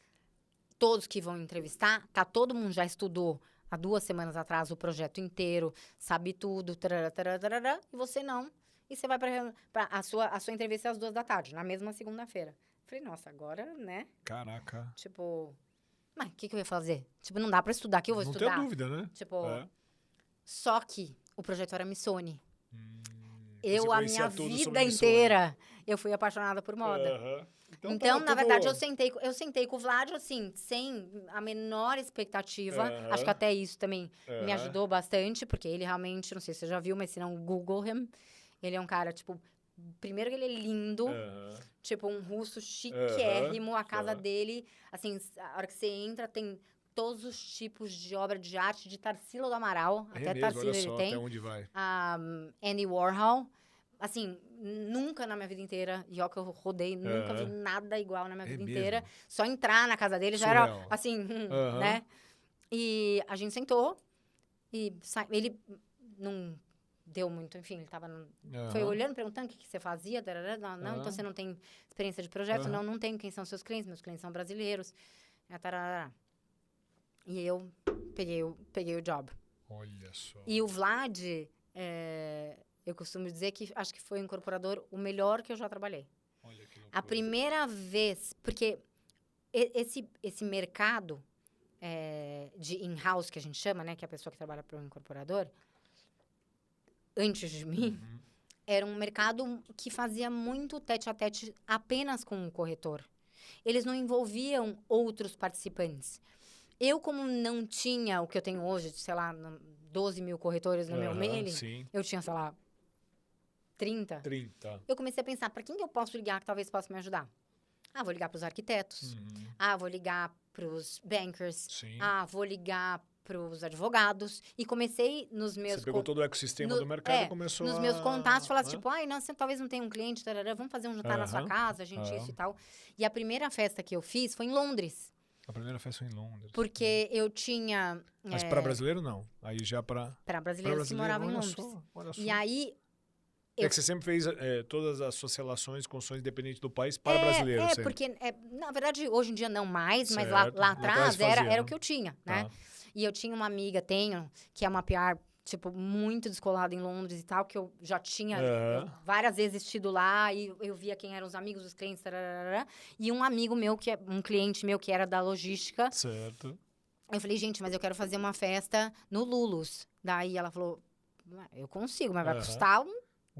todos que vão entrevistar, todo mundo já estudou há 2 semanas atrás o projeto inteiro, sabe tudo, tarará, e você não. E você vai para a sua entrevista às 2 da tarde, na mesma segunda-feira. Falei, nossa, agora, né? Caraca. Tipo, mas o que eu ia fazer? Tipo, não dá para estudar, aqui eu vou estudar. Não tem dúvida, né? Tipo, só que o projeto era Missoni. Eu, a minha vida inteira, eu fui apaixonada por moda. Então na verdade, eu sentei com o Vlad, assim, sem a menor expectativa. Acho que até isso também me ajudou bastante, porque ele realmente, não sei se você já viu, mas se não, Google him. Ele é um cara, tipo, primeiro que ele é lindo, tipo, um russo chiquérrimo. A casa dele, assim, a hora que você entra, tem todos os tipos de obra de arte, de Tarsila do Amaral. Até Tarsila ele tem. Até onde vai. Andy Warhol. Assim, nunca na minha vida inteira, e ó que eu rodei, nunca vi nada igual na minha vida inteira. Só entrar na casa dele já era, assim, né? E a gente sentou, e ele não deu muito, enfim, ele tava... Foi olhando, perguntando o que você fazia, não, então você não tem experiência de projeto? Não tenho, quem são seus clientes? Meus clientes são brasileiros. E eu peguei o job. Olha só. E o Vlad, eu costumo dizer que acho que foi o incorporador o melhor que eu já trabalhei. Olha que loucura. A primeira vez, porque esse mercado de in-house, que a gente chama, né, que é a pessoa que trabalha para o incorporador, antes de mim, era um mercado que fazia muito tete-a-tete apenas com o corretor. Eles não envolviam outros participantes. Eu, como não tinha o que eu tenho hoje, sei lá, 12 mil corretores no meu mailing, eu tinha, sei lá, 30. Eu comecei a pensar, para quem que eu posso ligar que talvez possa me ajudar? Ah, vou ligar para os arquitetos. Ah, vou ligar para os bankers. Sim. Ah, vou ligar para os advogados. E comecei nos meus... Você pegou todo o ecossistema do mercado e começou nos meus contatos, falar tipo, não, você talvez não tenha um cliente, tarará, vamos fazer um jantar na sua casa, a gente isso e tal. E a primeira festa que eu fiz foi em Londres. A primeira festa foi em Londres. Porque eu tinha... Mas para brasileiro, não. Aí já para... Para brasileiros que moravam em Londres. Olha só. E aí... É que você sempre fez todas as suas relações com ações independentes do país para brasileiros. Porque, na verdade, hoje em dia não mais, mas lá atrás era o que eu tinha, né? E eu tinha uma amiga, que é uma PR, tipo, muito descolada em Londres e tal, que eu já tinha várias vezes estido lá, e eu via quem eram os amigos, os clientes, tarará, e um amigo meu, um cliente meu que era da logística. Certo. Eu falei, gente, mas eu quero fazer uma festa no Lulus. Daí ela falou, eu consigo, mas vai custar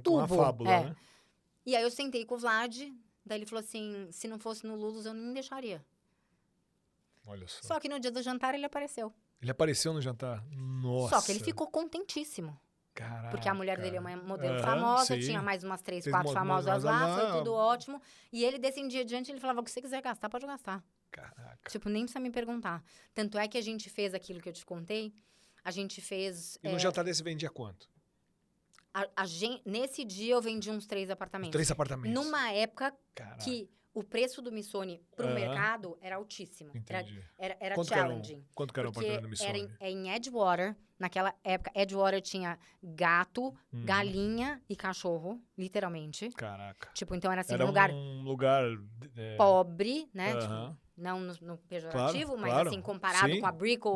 tubo. Uma fábula, né? E aí eu sentei com o Vlad, daí ele falou assim, se não fosse no Lulus, eu nem deixaria. Olha só. Só que no dia do jantar ele apareceu. Ele apareceu no jantar? Nossa. Só que ele ficou contentíssimo. Caraca. Porque a mulher dele é uma modelo famosa, tinha mais umas 3, 4 famosas lá, foi tudo ótimo. E ele, desse dia adiante, ele falava, o que você quiser gastar, pode gastar. Caraca. Tipo, nem precisa me perguntar. Tanto é que a gente fez aquilo que eu te contei, a gente fez... E no jantar desse vendia quanto? Nesse dia eu vendi uns 3 apartamentos. 3 apartamentos. Numa época que o preço do Missoni pro mercado era altíssimo. Entendi. Era challenging. Quanto que era o apartamento do Missoni? Era em Edgewater. Naquela época, Edgewater tinha gato, galinha e cachorro, literalmente. Caraca. Tipo, então era assim, um lugar pobre, né? Tipo, não no pejorativo, mas assim, comparado com a Brickell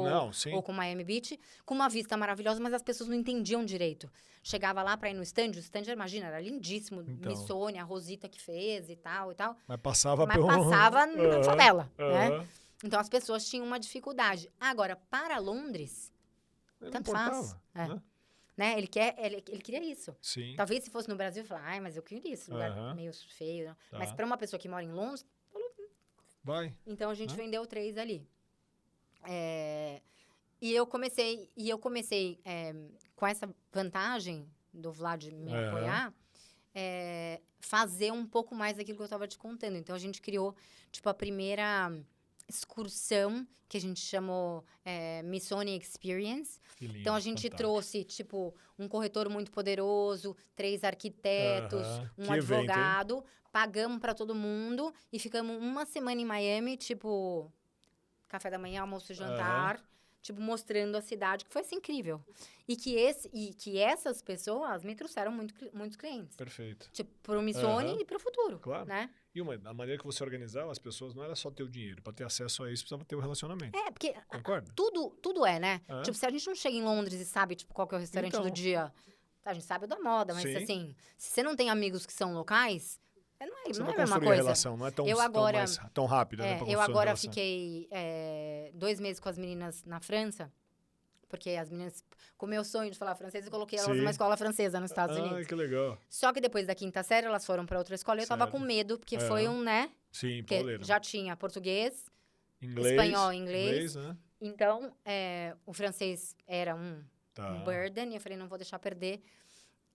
ou com Miami Beach, com uma vista maravilhosa, mas as pessoas não entendiam direito. Chegava lá pra ir no stand, o stand, imagina, era lindíssimo, Missoni, a Rosita que fez e tal. Mas passava na favela, né? Então as pessoas tinham uma dificuldade. Agora, para Londres, tanto faz. Né? Ele queria isso. Sim. Talvez se fosse no Brasil, eu falaria, mas eu queria isso, lugar meio feio. Né? Mas para uma pessoa que mora em Londres, vai. Então a gente vendeu 3 ali. E eu comecei com essa vantagem do Vlad me apoiar, fazer um pouco mais daquilo que eu estava te contando. Então a gente criou, tipo, a primeira excursão que a gente chamou Missoni Experience. Lindo, então a gente trouxe, tipo, um corretor muito poderoso, 3 arquitetos, um advogado, pagamos para todo mundo e ficamos uma semana em Miami, tipo, café da manhã, almoço e jantar, tipo, mostrando a cidade, que foi assim, incrível. E que essas pessoas me trouxeram muitos clientes. Perfeito. Tipo, pro Missoni e pro futuro. Claro. Né? E a maneira que você organizava as pessoas não era só ter o dinheiro. Para ter acesso a isso, precisava ter o relacionamento. Porque concorda? Tudo né? Tipo, se a gente não chega em Londres e sabe, tipo, qual que é o restaurante do dia, a gente sabe da moda, mas assim, se você não tem amigos que são locais, não é a mesma coisa. A relação, não é tão rápida, né? Eu agora fiquei 2 meses com as meninas na França, porque as meninas, com o meu sonho de falar francês, eu coloquei elas numa escola francesa nos Estados Unidos. Ai, que legal. Só que depois da 5ª série, elas foram para outra escola e eu tava com medo, porque foi né? Sim, porque já tinha português, inglês, espanhol, inglês. Né? Então, o francês era um burden, e eu falei, não vou deixar perder.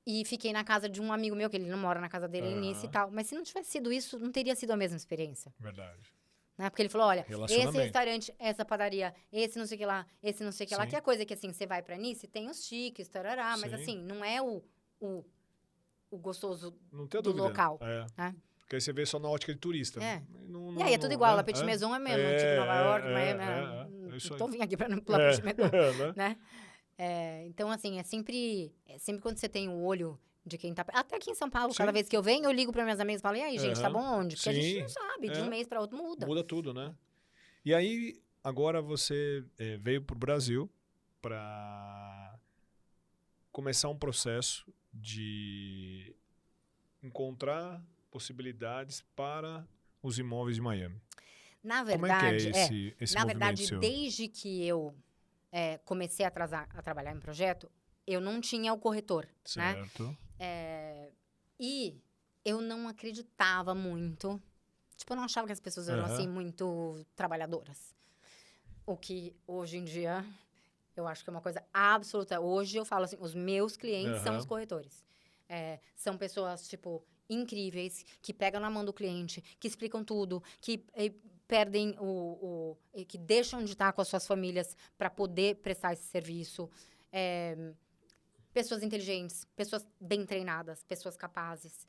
E fiquei na casa de um amigo meu, que ele não mora na casa dele, nisso e tal. Mas se não tivesse sido isso, não teria sido a mesma experiência. Verdade. Né? Porque ele falou, olha, esse restaurante, essa padaria, esse não sei o que lá, esse não sei o que lá. Que é coisa que, assim, você vai pra Nice, tem os chiques, tarará. Mas, assim, não é o gostoso do local. Né? Porque aí você vê só na ótica de turista. E aí é tudo igual. A Petit Maison é mesmo. Tipo, Nova York, Miami. Então vim aqui pra Petit Maison, né? Então, assim, é sempre quando você tem o olho de quem tá... Até aqui em São Paulo, cada vez que eu venho, eu ligo para minhas amigas e falo, e aí, gente, tá bom onde? Porque a gente não sabe, de um mês para outro muda. Muda tudo, né? E aí, agora você veio pro Brasil para começar um processo de encontrar possibilidades para os imóveis de Miami. Na verdade, como é que é esse na verdade, seu? Desde que eu comecei a trabalhar em projeto, eu não tinha o corretor, certo. né? E eu não acreditava muito. Tipo, eu não achava que as pessoas eram, assim, muito trabalhadoras. O que, hoje em dia, eu acho que é uma coisa absoluta. Hoje eu falo assim, os meus clientes são os corretores. São pessoas, tipo, incríveis, que pegam na mão do cliente, que explicam tudo, que perdem que deixam de estar com as suas famílias para poder prestar esse serviço. Pessoas inteligentes, pessoas bem treinadas, pessoas capazes.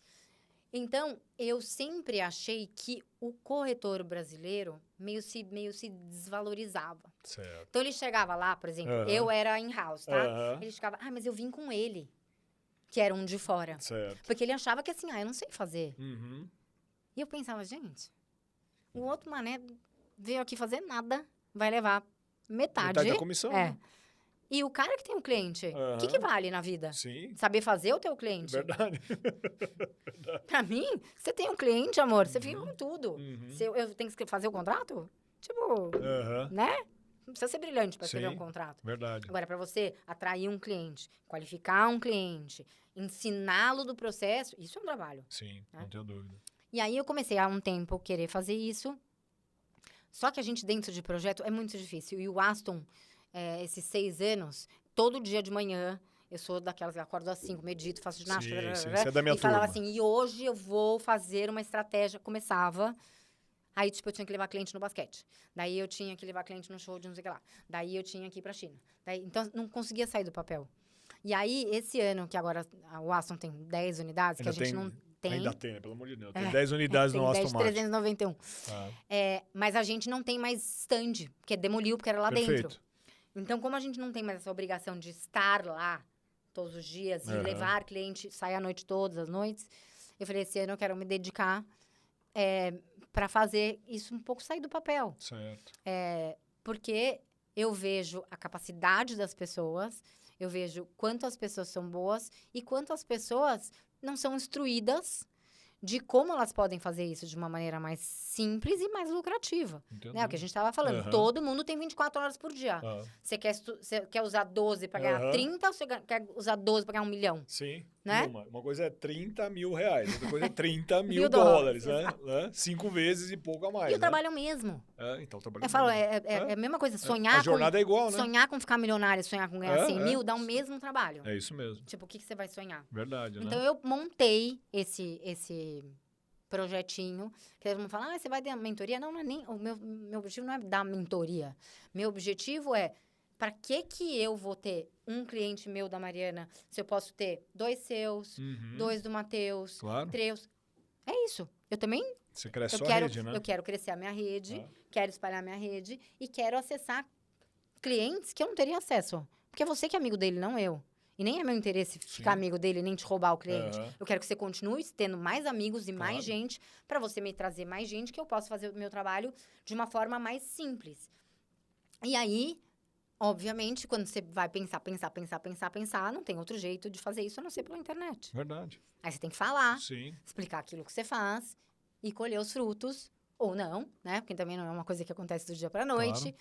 Então, eu sempre achei que o corretor brasileiro meio se desvalorizava. Certo. Então, ele chegava lá, por exemplo, eu era in-house, tá? Ele chegava, mas eu vim com ele, que era um de fora. Certo. Porque ele achava que assim, eu não sei fazer. Uhum. E eu pensava, gente, o outro mané veio aqui fazer nada, vai levar metade da comissão, né? E o cara que tem um cliente, o que vale na vida? Sim. Saber fazer o teu cliente. Verdade. Pra mim, você tem um cliente, amor, você fica com tudo. Se eu tenho que fazer o contrato? Tipo, né? Não precisa ser brilhante pra escrever um contrato. Verdade. Agora, pra você atrair um cliente, qualificar um cliente, ensiná-lo do processo, isso é um trabalho. Sim, não tenho dúvida. E aí, eu comecei há um tempo querer fazer isso. Só que a gente, dentro de projeto, é muito difícil. E o Aston... esses 6 anos, todo dia de manhã, eu sou daquelas que acordo às 5, medito, faço ginástica, Sim, você é da minha e falava turma. assim, e hoje eu vou fazer uma estratégia. Começava, aí, tipo, eu tinha que levar cliente no basquete. Daí, eu tinha que levar cliente no show de não sei o que lá. Daí, eu tinha que ir pra China. Então, não conseguia sair do papel. E aí, esse ano, que agora o Aston tem 10 unidades, Ainda que a gente não tem... Ainda tem, né? Pelo amor de Deus. Tem 10 unidades no Aston Martin. 391. Mas a gente não tem mais stand, porque demoliu, porque era lá dentro. Então, como a gente não tem mais essa obrigação de estar lá todos os dias e levar cliente, sair à noite todas as noites, eu falei, esse ano eu quero me dedicar para fazer isso um pouco sair do papel. Certo. Porque eu vejo a capacidade das pessoas, eu vejo quanto as pessoas são boas e quanto as pessoas não são instruídas de como elas podem fazer isso de uma maneira mais simples e mais lucrativa. Né? O que a gente estava falando. Todo mundo tem 24 horas por dia. Você quer usar 12 para ganhar 30 ou você quer usar 12 para ganhar 1 milhão? Sim. Né? Uma coisa é 30 mil reais, outra coisa é 30 mil dólares, né? 5 vezes e pouco a mais. E o trabalho é o mesmo. Então o trabalho eu falo, é a mesma coisa. Sonhar a jornada é igual, né? Sonhar com ficar milionário, sonhar com ganhar 100 mil, dá o mesmo trabalho. É isso mesmo. Tipo, o que você vai sonhar? Verdade, né? Então, eu montei esse projetinho, que todo mundo fala, você vai dar mentoria? Não, não é nem... O meu objetivo não é dar mentoria. Meu objetivo é, para que eu vou ter um cliente meu da Mariana, se eu posso ter 2 seus, 2 do Matheus, 3... É isso. Eu também... Você cresce sua rede, né? Eu quero crescer a minha rede, quero espalhar a minha rede e quero acessar clientes que eu não teria acesso. Porque é você que é amigo dele, não eu. E nem é meu interesse ficar amigo dele, nem te roubar o cliente. Eu quero que você continue tendo mais amigos e mais gente, para você me trazer mais gente, que eu possa fazer o meu trabalho de uma forma mais simples. E aí, obviamente, quando você vai pensar, não tem outro jeito de fazer isso a não ser pela internet. Verdade. Aí você tem que falar, explicar aquilo que você faz e colher os frutos, ou não, né? Porque também não é uma coisa que acontece do dia para a noite. Claro.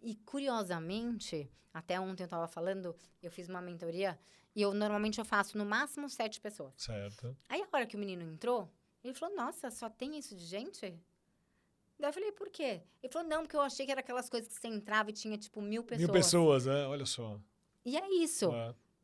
E, curiosamente, até ontem eu estava falando, eu fiz uma mentoria e normalmente eu faço no máximo 7 pessoas. Certo. Aí, a hora que o menino entrou, ele falou, nossa, só tem isso de gente? Daí eu falei, por quê? Ele falou, não, porque eu achei que era aquelas coisas que você entrava e tinha, tipo, 1000 pessoas. 1000 pessoas, né? Olha só. E é isso,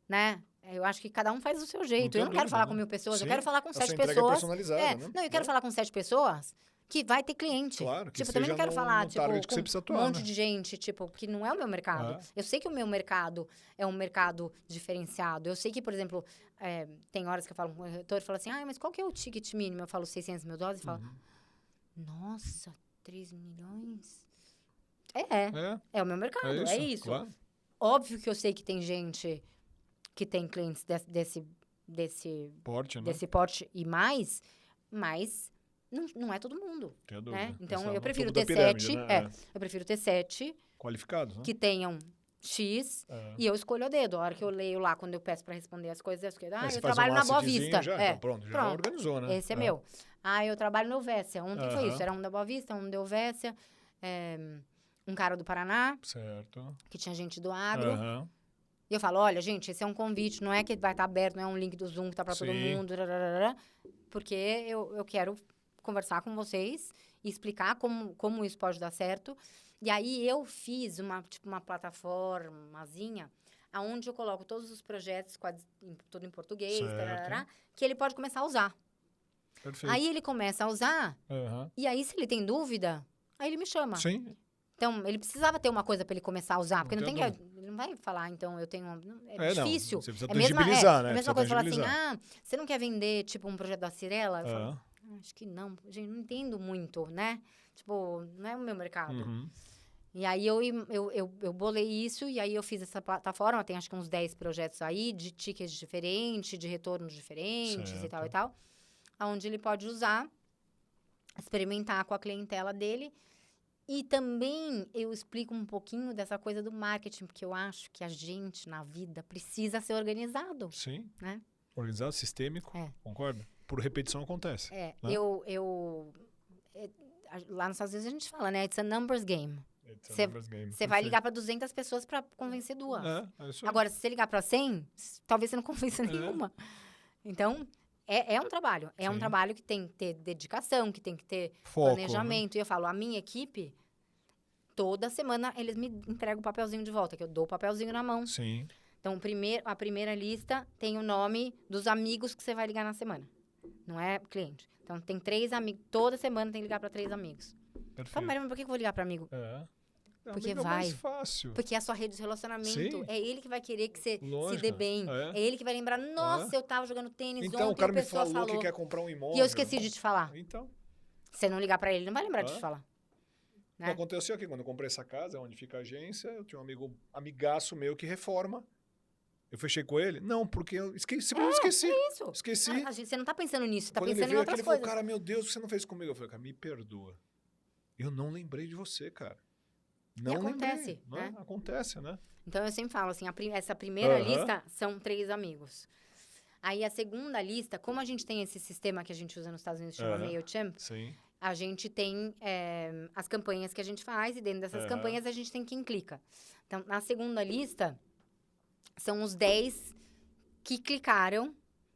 né? Eu acho que cada um faz do seu jeito. Eu não quero falar com 1000 pessoas, eu quero falar com 7 pessoas. Personalizada, né? Não, eu quero falar com 7 pessoas que vai ter cliente. Claro, que tipo, também não quero falar, tipo, com um monte né? de gente, tipo, que não é o meu mercado. Eu sei que o meu mercado é um mercado diferenciado. Eu sei que, por exemplo, tem horas que eu falo com o corretor e falo assim, mas qual que é o ticket mínimo? Eu falo 600 mil dólares e falo, nossa, 3 milhões? É o meu mercado, é isso. Claro. Óbvio que eu sei que tem gente que tem clientes desse porte, né? Desse porte e mais, mas não é todo mundo. Tem dúvida. Né? Então, eu prefiro ter 7, eu prefiro ter 7 qualificados, né? Que tenham X e eu escolho a dedo. A hora que eu leio lá, quando eu peço para responder as coisas, eu trabalho na Boa Vista. Então pronto, já organizou, né? Esse é meu. Eu trabalho no Helvécia. Ontem foi isso, era um da Boa Vista, um da Helvécia, um cara do Paraná, certo, que tinha gente do agro. E eu falo, olha, gente, esse é um convite, não é que vai estar aberto, não é um link do Zoom que tá para todo mundo, porque eu quero conversar com vocês e explicar como isso pode dar certo. E aí, eu fiz uma plataformazinha onde eu coloco todos os projetos, tudo em português, tarará, que ele pode começar a usar. Perfeito. Aí ele começa a usar, e aí se ele tem dúvida, aí ele me chama. Sim. Então, ele precisava ter uma coisa para ele começar a usar, porque ele não vai falar, então, eu tenho difícil. Não, você precisa tangibilizar, né? É a mesma coisa falar assim, você não quer vender, tipo, um projeto da Cirela? Eu falo, acho que não. Gente, não entendo muito, né? Tipo, não é o meu mercado. E aí, eu bolei isso, e aí eu fiz essa plataforma, tem acho que uns 10 projetos aí, de tickets diferentes, de retornos diferentes e tal, onde ele pode usar, experimentar com a clientela dele. E também eu explico um pouquinho dessa coisa do marketing, porque eu acho que a gente, na vida, precisa ser organizado. Sim. Né? Organizado, sistêmico, concorda? Por repetição acontece. Né? Lá nos Estados Unidos a gente fala, né? It's a numbers game. Você vai ligar para 200 pessoas para convencer 2. É isso aí. Agora, se você ligar para 100, talvez você não convença nenhuma. Então, é um trabalho. É um trabalho que tem que ter dedicação, que tem que ter foco, planejamento. Né? E eu falo, a minha equipe, toda semana, eles me entregam o papelzinho de volta, que eu dou o papelzinho na mão. Sim. Então, a primeira lista tem o nome dos amigos que você vai ligar na semana. Não é cliente. Então, tem 3 amigos. Toda semana tem que ligar para 3 amigos. Perfeito. Fala, Maria, mas por que eu vou ligar para amigo? Porque vai. É mais fácil. Porque é a sua rede de relacionamento. Sim. É ele que vai querer que você se dê bem. É ele que vai lembrar, nossa, eu tava jogando tênis ontem, o cara me falou que quer comprar um imóvel. E eu esqueci de te falar. Então. Se você não ligar pra ele, ele não vai lembrar de te falar. Né? Aconteceu aqui, quando eu comprei essa casa, onde fica a agência, eu tinha um amigaço meu que reforma. Eu fechei com ele? Não, porque eu esqueci. É isso. Esqueci. Você não tá pensando nisso, tá quando pensando ele veio em outras aqui, coisas. Ele falou, cara, meu Deus, você não fez comigo? Eu falei, cara, me perdoa. Eu não lembrei de você, cara. Não acontece, lembrei, né? Acontece, né? Então, eu sempre falo assim, essa primeira lista são 3 amigos. Aí, a segunda lista, como a gente tem esse sistema que a gente usa nos Estados Unidos, chama MailChimp, a gente tem as campanhas que a gente faz, e dentro dessas campanhas a gente tem quem clica. Então, na segunda lista, são os 10 que clicaram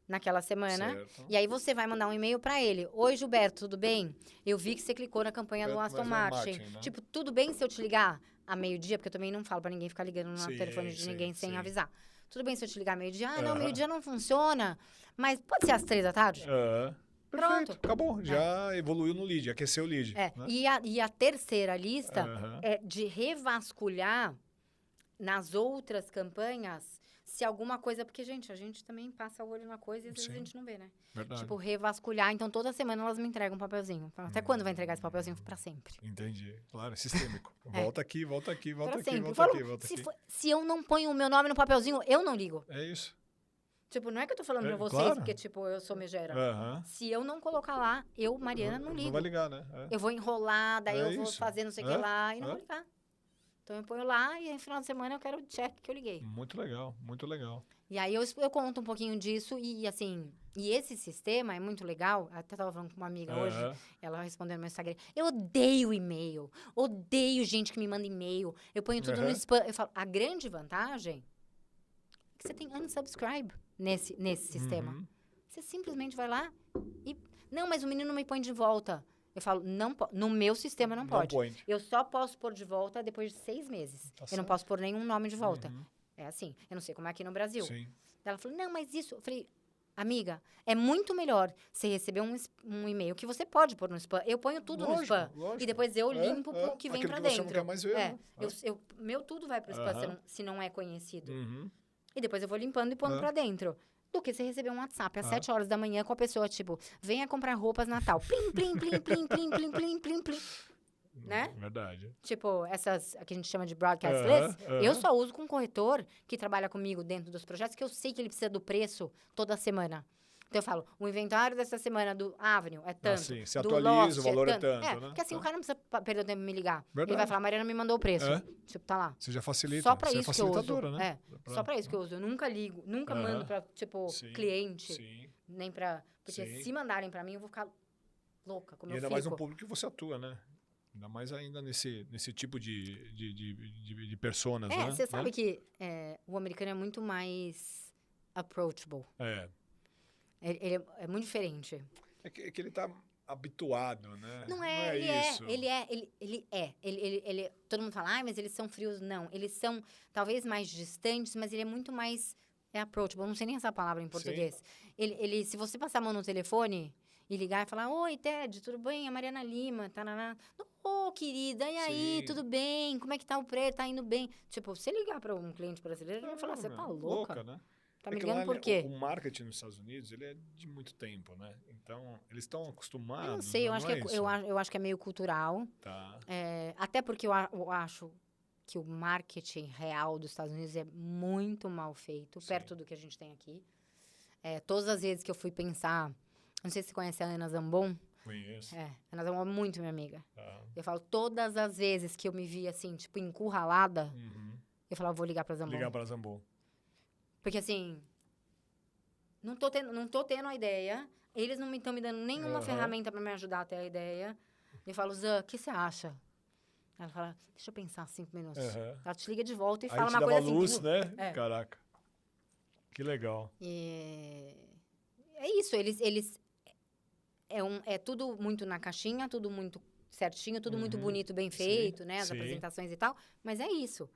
naquela semana. Certo. E aí você vai mandar um e-mail para ele. Oi, Gilberto, tudo bem? Eu vi que você clicou na campanha do Aston Martin. Né? Tipo, tudo bem se eu te ligar a meio-dia? Porque eu também não falo para ninguém ficar ligando no telefone de ninguém sem avisar. Tudo bem se eu te ligar meio-dia? Ah, não, meio-dia não funciona. Mas pode ser às 3 da tarde? Pronto. Acabou. Já evoluiu no lead, aqueceu o lead. Né? E a terceira lista é de revasculhar nas outras campanhas se alguma coisa... Porque, gente, a gente também passa o olho na coisa e às vezes a gente não vê, né? Verdade. Tipo, revasculhar. Então, toda semana elas me entregam um papelzinho. Até quando vai entregar esse papelzinho? Pra sempre. Entendi. Claro, é sistêmico. Volta aqui, volta aqui, volta pra aqui, sempre. volta aqui, volta aqui. Se eu não ponho o meu nome no papelzinho, eu não ligo. É isso. Tipo, não é que eu tô falando pra vocês, porque, tipo, eu sou megera. Se eu não colocar lá, eu, Mariana, não ligo. Não vai ligar, né? Eu vou enrolar, daí eu vou fazer não sei o que lá e não vou ligar. Então, eu ponho lá e no final de semana eu quero o check que eu liguei. Muito legal, muito legal. E aí, eu conto um pouquinho disso e, assim... E esse sistema é muito legal. Até tava falando com uma amiga hoje, ela respondeu no meu Instagram. Eu odeio e-mail. Odeio gente que me manda e-mail. Eu ponho tudo no spam. Eu falo, a grande vantagem é que você tem unsubscribe nesse sistema. Você simplesmente vai lá e... Não, mas o menino me põe de volta. Eu falo, não, no meu sistema não pode. Eu só posso pôr de volta depois de 6 meses. Eu não posso pôr nenhum nome de volta. É assim. Eu não sei como é aqui no Brasil. Sim. Ela falou, não, mas isso... Eu falei, amiga, é muito melhor você receber um e-mail que você pode pôr no spam. Eu ponho tudo no spam. E depois eu limpo o que vem pra dentro. Você não quer mais ver, né? Meu tudo vai pro spam se não é conhecido. E depois eu vou limpando e pondo pra dentro. Do que você receber um WhatsApp às 7 horas da manhã com a pessoa, tipo, venha comprar roupas Natal. Plim, plim, plim, plim, plim, plim, plim, plim, plim. Né? Verdade. Tipo, essas que a gente chama de broadcast lists, eu só uso com um corretor que trabalha comigo dentro dos projetos, que eu sei que ele precisa do preço toda semana. Então, eu falo, o inventário dessa semana do Avenue é tanto. Sim, se atualiza, o valor é tanto, né? Porque assim, o cara não precisa perder o tempo de me ligar. Verdade. Ele vai falar, Mariana me mandou o preço. Tipo, tá lá. Você já facilita. Só pra isso que eu uso. Né? Só pra isso que eu uso. Eu nunca ligo, nunca mando pra, tipo, cliente. Nem pra... Porque se mandarem pra mim, eu vou ficar louca, como eu fico. E ainda mais um público que você atua, né? Ainda mais ainda nesse tipo de personas, né? Você sabe que o americano é muito mais approachable. Ele é muito diferente. É que ele tá habituado, né? Não é isso. Ele é. Todo mundo fala, mas eles são frios. Não, eles são talvez mais distantes, mas ele é muito mais approachable. Não sei nem essa palavra em português. Ele, se você passar a mão no telefone e ligar e falar, oi, Ted, tudo bem? A Mariana Lima, tarará. Querida, e aí, tudo bem? Como é que tá o preço? Tá indo bem? Tipo, se ligar para um cliente brasileiro, ele vai falar, você tá louca? Né? Tá me ligando por quê? O marketing nos Estados Unidos, ele é de muito tempo, né? Então, eles estão acostumados. Eu não sei, eu acho que é meio cultural. Tá. Até porque eu acho que o marketing real dos Estados Unidos é muito mal feito, perto do que a gente tem aqui. Todas as vezes que eu fui pensar... Não sei se você conhece a Ana Zambon. Conheço. A Ana Zambon é muito minha amiga. Eu falo, todas as vezes que eu me vi, assim, tipo, encurralada, eu falava, vou ligar pra Zambon. Ligar pra Zambon. Porque, assim, não tô tendo a ideia, eles não estão me dando nenhuma ferramenta pra me ajudar a ter a ideia. Eu falo, Zan, o que você acha? Ela fala, deixa eu pensar 5 minutos. Ela te liga de volta e fala uma coisa assim. Luz, né? Caraca. Que legal. É isso, eles é tudo muito na caixinha, tudo muito certinho, tudo muito bonito, bem feito, né? As apresentações e tal. Mas é isso.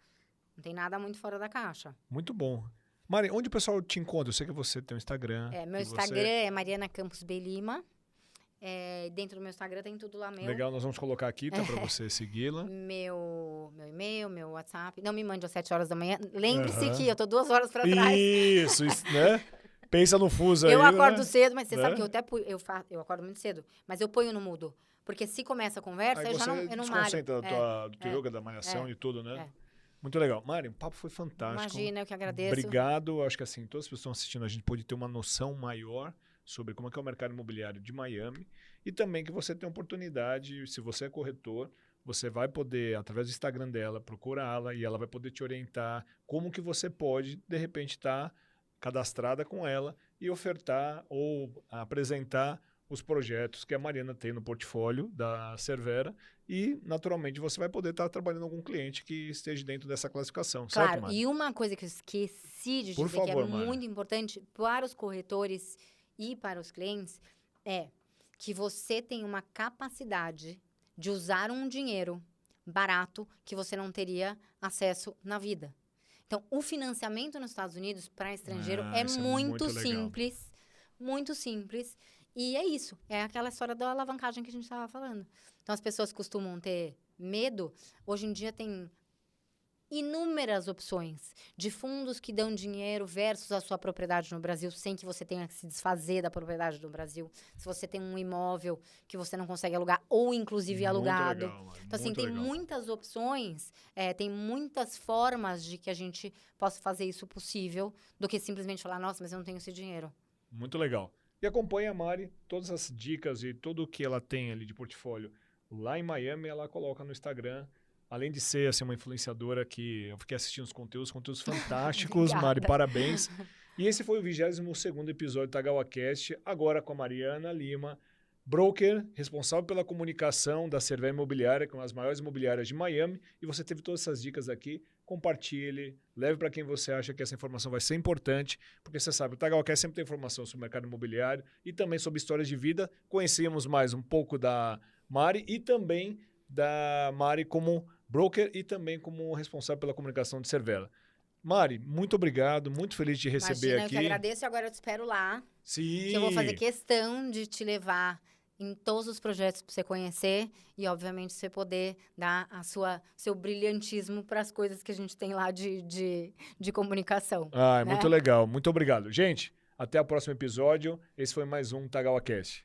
Não tem nada muito fora da caixa. Muito bom. Mari, onde o pessoal te encontra? Eu sei que você tem um Instagram. Meu Instagram é Mariana Campos B. Lima. Dentro do meu Instagram tem tudo lá meu. Legal, nós vamos colocar aqui, tá? Pra você segui-la. Meu e-mail, meu WhatsApp. Não me mande às 7 horas da manhã. Lembre-se que eu tô 2 horas pra trás. Isso, né? Pensa no fuso aí. Eu acordo cedo, mas você sabe que eu acordo muito cedo. Mas eu ponho no mudo. Porque se começa a conversa, aí eu já não malho. Você desconcentra do teu yoga, da malhação e tudo, né? Muito legal. Mari, o papo foi fantástico. Imagina, eu que agradeço. Obrigado. Acho que assim, todas as pessoas que estão assistindo, a gente pode ter uma noção maior sobre como é que é o mercado imobiliário de Miami e também que você tem oportunidade, se você é corretor, você vai poder, através do Instagram dela, procurá-la e ela vai poder te orientar como que você pode, de repente, estar cadastrada com ela e ofertar ou apresentar os projetos que a Mariana tem no portfólio da Cervera e, naturalmente, você vai poder estar trabalhando com algum cliente que esteja dentro dessa classificação, claro, certo, Mari? E uma coisa que eu esqueci de dizer, que é muito importante para os corretores e para os clientes, é que você tem uma capacidade de usar um dinheiro barato que você não teria acesso na vida. Então, o financiamento nos Estados Unidos para estrangeiro é muito simples, muito simples. E é isso, é aquela história da alavancagem que a gente estava falando. Então, as pessoas costumam ter medo. Hoje em dia tem inúmeras opções de fundos que dão dinheiro versus a sua propriedade no Brasil, sem que você tenha que se desfazer da propriedade no Brasil. Se você tem um imóvel que você não consegue alugar, ou inclusive muito alugado. Legal, então, assim, tem muitas opções, tem muitas formas de que a gente possa fazer isso possível, do que simplesmente falar, nossa, mas eu não tenho esse dinheiro. Muito legal. E acompanha a Mari, todas as dicas e tudo o que ela tem ali de portfólio lá em Miami, ela coloca no Instagram. Além de ser assim, uma influenciadora que eu fiquei assistindo os conteúdos fantásticos, Mari, parabéns. E esse foi o 22º episódio do TagawaCast, agora com a Mariana Lima, broker, responsável pela comunicação da Cervera Imobiliária, com as maiores imobiliárias de Miami. E você teve todas essas dicas aqui, compartilhe, leve para quem você acha que essa informação vai ser importante, porque você sabe, o TagawaCast sempre tem informação sobre o mercado imobiliário e também sobre histórias de vida. Conhecemos mais um pouco da Mari e também da Mari como broker e também como responsável pela comunicação de Cervera. Mari, muito obrigado, muito feliz de te receber aqui. Eu que agradeço e agora eu te espero lá. Sim. Que eu vou fazer questão de te levar em todos os projetos para você conhecer e, obviamente, você poder dar seu brilhantismo para as coisas que a gente tem lá de comunicação. Muito legal, muito obrigado. Gente, até o próximo episódio. Esse foi mais um TagawaCast.